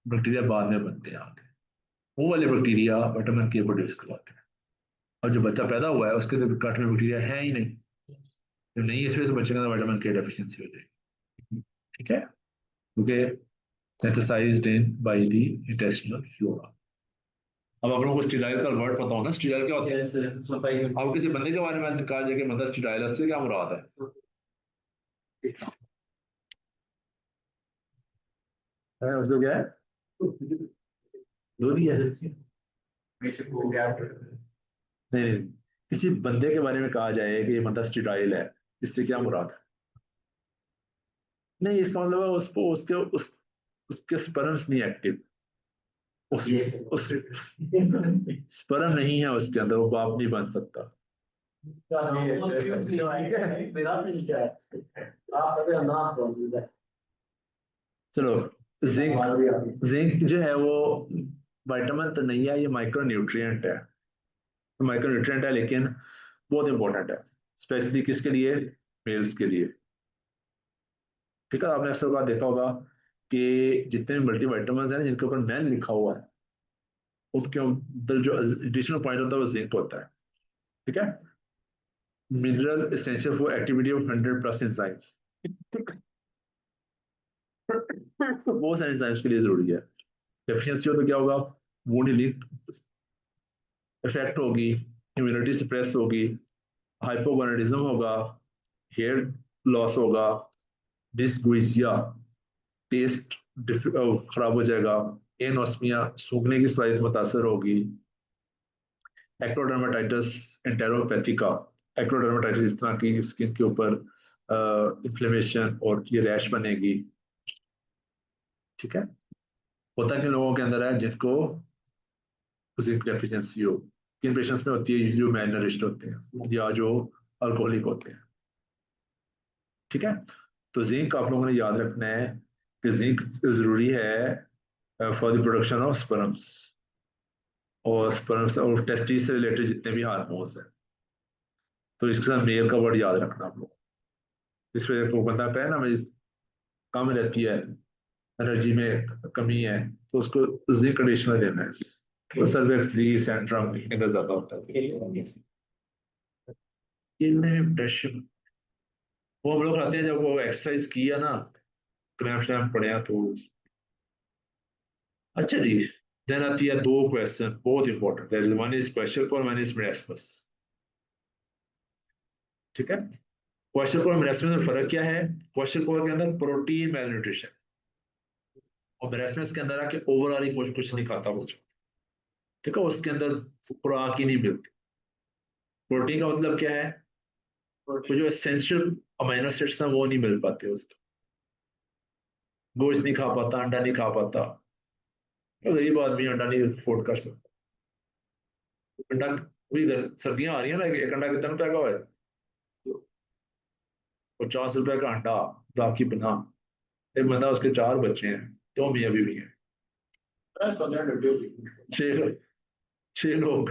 बैक्टीरिया बाद में बनते हैं आगे। वो वाले बैक्टीरिया विटामिन के प्रोड्यूस करवाते हैं। और जो बच्चा पैदा हुआ है उसके अंदर गट में बैक्टीरिया है ही नहीं, तो नहीं, इस वजह से बच्चे के अंदर विटामिन के डेफिशिएंसी हो जाएगी, ठीक है, क्योंकि synthesised in by the intestinal flora. अब आप लोगों को स्टीराइल का वर्ड पता होना, स्टीराइल क्या होता है। अब किसी बंदे के बारे में कहा जाए कि मतलब स्टीराइल, उससे क्या मुराद है उसको क्या है, दूरी है, नहीं, किसी बंदे के बारे में कहा जाए कि ये बंदा स्टीराइल है, इससे क्या मुराद है। नहीं, इसका मतलब है उसको उसके स्पर्म्स नहीं एक्टिव, उस स्पर्म नहीं है उसके अंदर, वो बाप नहीं बन सकता। चलो, जिंक जिंक जो है वो विटामिन तो नहीं है, ये माइक्रो न्यूट्रिएंट है। माइक्रो न्यूट्रिएंट है लेकिन बहुत इंपॉर्टेंट है, स्पेशली किसके लिए, मेल्स के लिए। ठीक है, आपने अक्सर बात देखा होगा कि जितने भी मल्टी विटामिन हैं जिनके ऊपर मैन लिखा हुआ है, उनके अंदर जो एडिशनल पॉइंट होता है वो जिंक होता है। ठीक है, mineral essential for activity of 100+ enzyme, बहुत सारे एंजाइम्स के लिए जरूरी है। डेफिशिएंसी हो तो क्या होगा, वुंड हीलिंग इफेक्ट होगी, इम्यूनिटी सप्रेस होगी, हाइपोगोनाडिज्म होगा, हेयर लॉस होगा, डिस्गुइजिया, टेस्ट खराब हो जाएगा, एनोस्मिया सूखने की सलाहियत मुतासर होगी, एक्टोडर्माटाइटिस एंटेरोपैथिका, एक्टोडर्माटाइटिस इस तरह की स्किन के ऊपर इन्फ्लेमेशन और ये रैश बनेगी। ठीक है, होता है कि लोगों के अंदर है जिनको जिंक डेफिशिएंसी हो, किन पेशेंट्स में होती है, जो मैल नरिश्ड होते हैं या जो अल्कोहलिक होते हैं। ठीक है, तो जिंक आप लोगों ने याद रखना है कि जिंक जरूरी है for the production of sperms, और स्पर्म्स और टेस्टिस से रिलेटेड जितने भी हार्मोन्स हैं। तो इसके साथ मेल का वर्ड याद रखना आप लोग। इस वजह को बंदा कहे ना मुझे कम रहती है, एनर्जी में कमी है, तो उसको जिंक एडिशनल देना है। तो सर्वेक्स जी सेंट्रम इनका ज्यादा होता है। इनमें प्रेशर वो हम लोग खाते हैं जब वो एक्सरसाइज किया ना, क्रैम्प श्रैम्प पड़े हैं तो। अच्छा जी, देन आती है दो क्वेश्चन बहुत इंपॉर्टेंट है, वन इज क्वेश्चन और वन इज मेरेस्मस। ठीक है, क्वेश्चन और मेरेस्मस में फर्क क्या है, क्वेश्चन के अंदर प्रोटीन मेलन्यूट्रिशन, और मेरेस्मस के अंदर आके ओवरऑल ही कुछ नहीं खाता वो। ठीक है, उसके अंदर खुराक ही नहीं मिलती। प्रोटीन का मतलब क्या है, वो जो एसेंशियल अमीनो एसिड्स हैं वो नहीं मिल पाते उसको, गोश्त नहीं खा पाता, अंडा नहीं खा पाता, गरीब आदमी अंडा नहीं अफोर्ड कर सकता। अंडा भी सर्दियां आ रही है ना, एक अंडा कितना रुपए का हुआ है, 50 रुपए का अंडा राखी बना। एक बंदा उसके 4 बच्चे हैं, 2 मियाँ बीवी हैं, 6 लोग,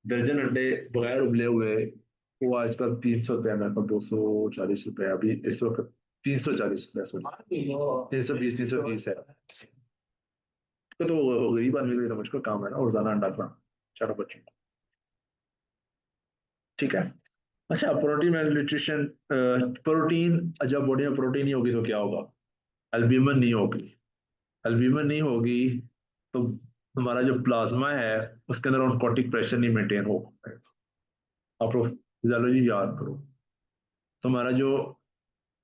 दर्जन अंडे बगैर उबले हुए, वो आजकल 300 रुपये मेरे को, 240 रुपये अभी इस वक्त, 340 रुपये, 320 330 है। तो गरीब आदमी के लिए तो मुझको काम है ना रोजाना अंडा खाना 4 बच्चों को। ठीक है, अच्छा, प्रोटीन एंड न्यूट्रिशन। प्रोटीन, जब बॉडी में प्रोटीन नहीं होगी तो क्या होगा, अल्ब्यूमिन नहीं होगी। अल्ब्यूमिन नहीं होगी तो हमारा जो प्लाज्मा है उसके अंदर ऑनकोटिक प्रेशर नहीं मेंटेन होगा। आप लोग फिजियोलॉजी याद करो, तो हमारा जो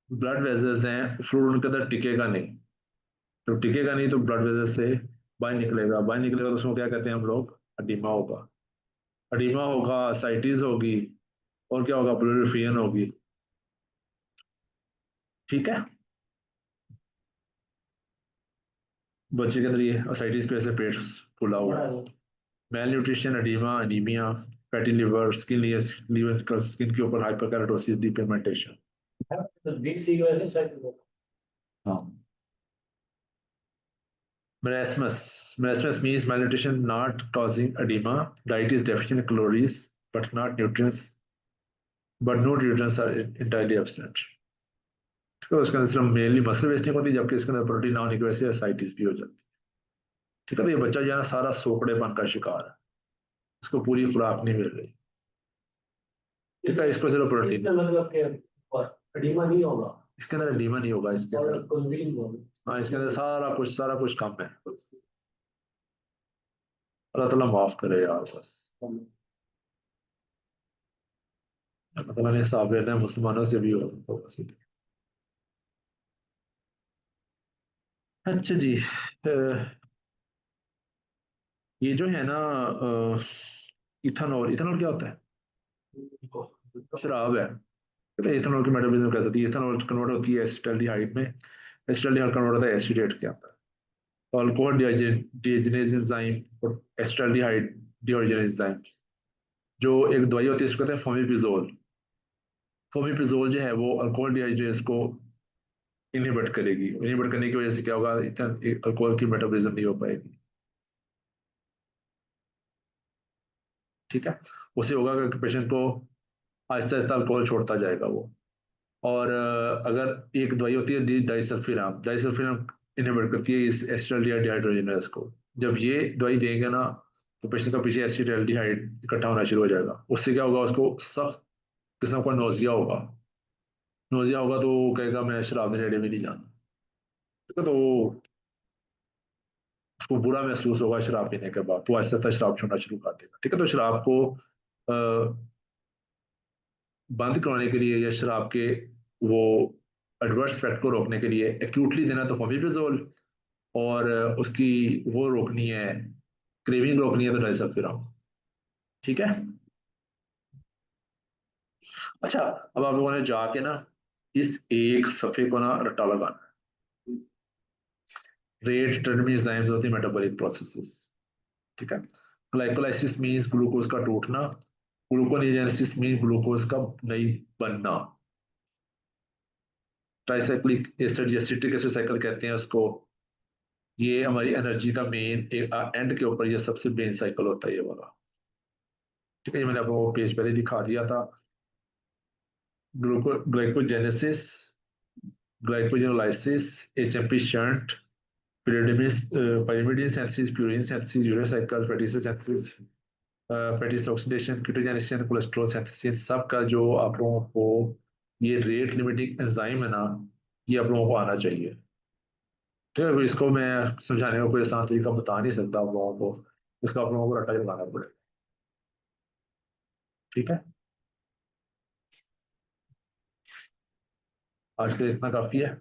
ब्लड वेजल्स हैं फ्लूइड उनके अंदर टिकेगा नहीं, तो टिकेगा नहीं तो ब्लड वेजल से बाहर निकलेगा, बाहर निकलेगा तो उसको क्या कहते हैं हम लोग, अडीमा होगा। अडीमा होगा, साइटिस होगी, और क्या होगा, प्लूरिफियन होगी। ठीक है, बच्चे के अंदर ये असाइटिस की वजह से पेट फूला हुआ है। Malnutrition, oedema, anaemia, fatty liver, skin liver skin के ऊपर हाइपरकेराटोसिस, डिपिगमेंटेशन। हाँ, marasmus means malnutrition not causing edema, diet is deficient in calories but not nutrients, but no nutrients are entirely absent। ठीक है, उसके अंदर सिर्फ mainly muscle wasting होती है, जबकि इसके अंदर प्रोटीन ना होने की वजह से एसाइटिस भी हो जाती है। ठीक है, तो ये बच्चा जो है ना सारा सोकड़ेपन का शिकार है, इसको पूरी खुराक नहीं मिल रही। ठीक है, इसको सिर्फ प्रोटीन, मतलब एडिमा नहीं होगा, इसके अंदर एडीमा नहीं होगा, इसके और अंदर कुछ भी नहीं होगा। हाँ, इसके अंदर सारा कुछ कम है। अल्लाह ताला माफ करे यार, बस अल्लाह ताला ने हिसाब लेना है, मुसलमानों से भी होगा। अच्छा जी, ये जो है ना इथानॉल, इथानॉल क्या होता है, शराब है। तो इथानॉल की मेटाबॉलिज्म कैसे होती है, इथानॉल कन्वर्ट होती है एसिटाल्डिहाइड में, एसिटाल्डिहाइड कन्वर्ट होता है एसीटेट के अंदर। अल्कोहल डिहाइड्रोजनेज एंजाइम और एसिटाल्डिहाइड डिहाइड्रोजनेज एंजाइम। जो एक दवाई होती है इसको कहते हैं फोमिपिजोल। फोमिपिजोल जो है वो अल्कोहल डिहाइड्रेज को इनहिबिट करेगी। इनहिबिट करने की वजह से क्या होगा, अल्कोहल की मेटाबॉलिज्म नहीं हो पाएगी। ठीक है, उससे होगा कि पेशेंट को आहिस्ता आहिस्ता अल्कोहल छोड़ता जाएगा वो। और अगर एक दवाई होती है डाइसल्फिराम, डाइसल्फिराम इनहिबिट करती है इस एसिटाल्डिहाइड को। जब ये दवाई देंगे ना तो पेशेंट का पीछे एसिटाल्डिहाइड इकट्ठा होना शुरू हो जाएगा। उससे क्या होगा, उसको सख्त किस्म का नोजिया होगा। नोजिया होगा तो वो कहेगा मैं शराब नेड़े में नहीं जाना। ठीक है, तो उसको बुरा महसूस होगा शराब पीने के बाद, तो आहिस्ता आहिस्ता शराब छोड़ना शुरू कर देगा। ठीक है, तो शराब को बंद करवाने के लिए या शराब के वो एडवर्स इफेक्ट को रोकने के लिए एक्यूटली देना तो फॉमिपिजोल, और उसकी वो रोकनी है, क्रेविंग रोकनी है तो डाइसल्फिराम। ठीक है। अच्छा, अब आप लोगों ने जाके ना इस एक सफे को ना रट्टा लगाना, rate determine enzymes of the metabolic processes. ठीक है, ग्लाइकोलाइसिस मींस ग्लूकोज का टूटना, ग्लूकोनेजेनेसिस मींस ग्लूकोज का नहीं बनना। ट्राइसाइक्लिक एसिड या सिट्रिक एसिड साइकिल कहते हैं उसको। ये हमारी एनर्जी का मेन एंड के ऊपर ये सबसे मेन साइकिल होता है ये वाला। ठीक है, ये मैंने आपको पेज पहले दिखा दिया था। Glycogenesis, glycogenolysis, HMP shunt, pyrimidine synthesis, purine synthesis, urea cycle, fatty acid synthesis, fatty acid oxidation, ketogenesis, cholesterol synthesis, इन सब का जो आप लोगों को ये रेट लिमिटिंग एंजाइम है ना, ये आप लोगों को आना चाहिए। ठीक है, इसको मैं समझाने का कोई आसान तरीका बता नहीं सकता आप लोगों को, इसका आप लोगों को रट्टा लगाना पड़ेगा। ठीक है, आज के लिए इतना काफी है।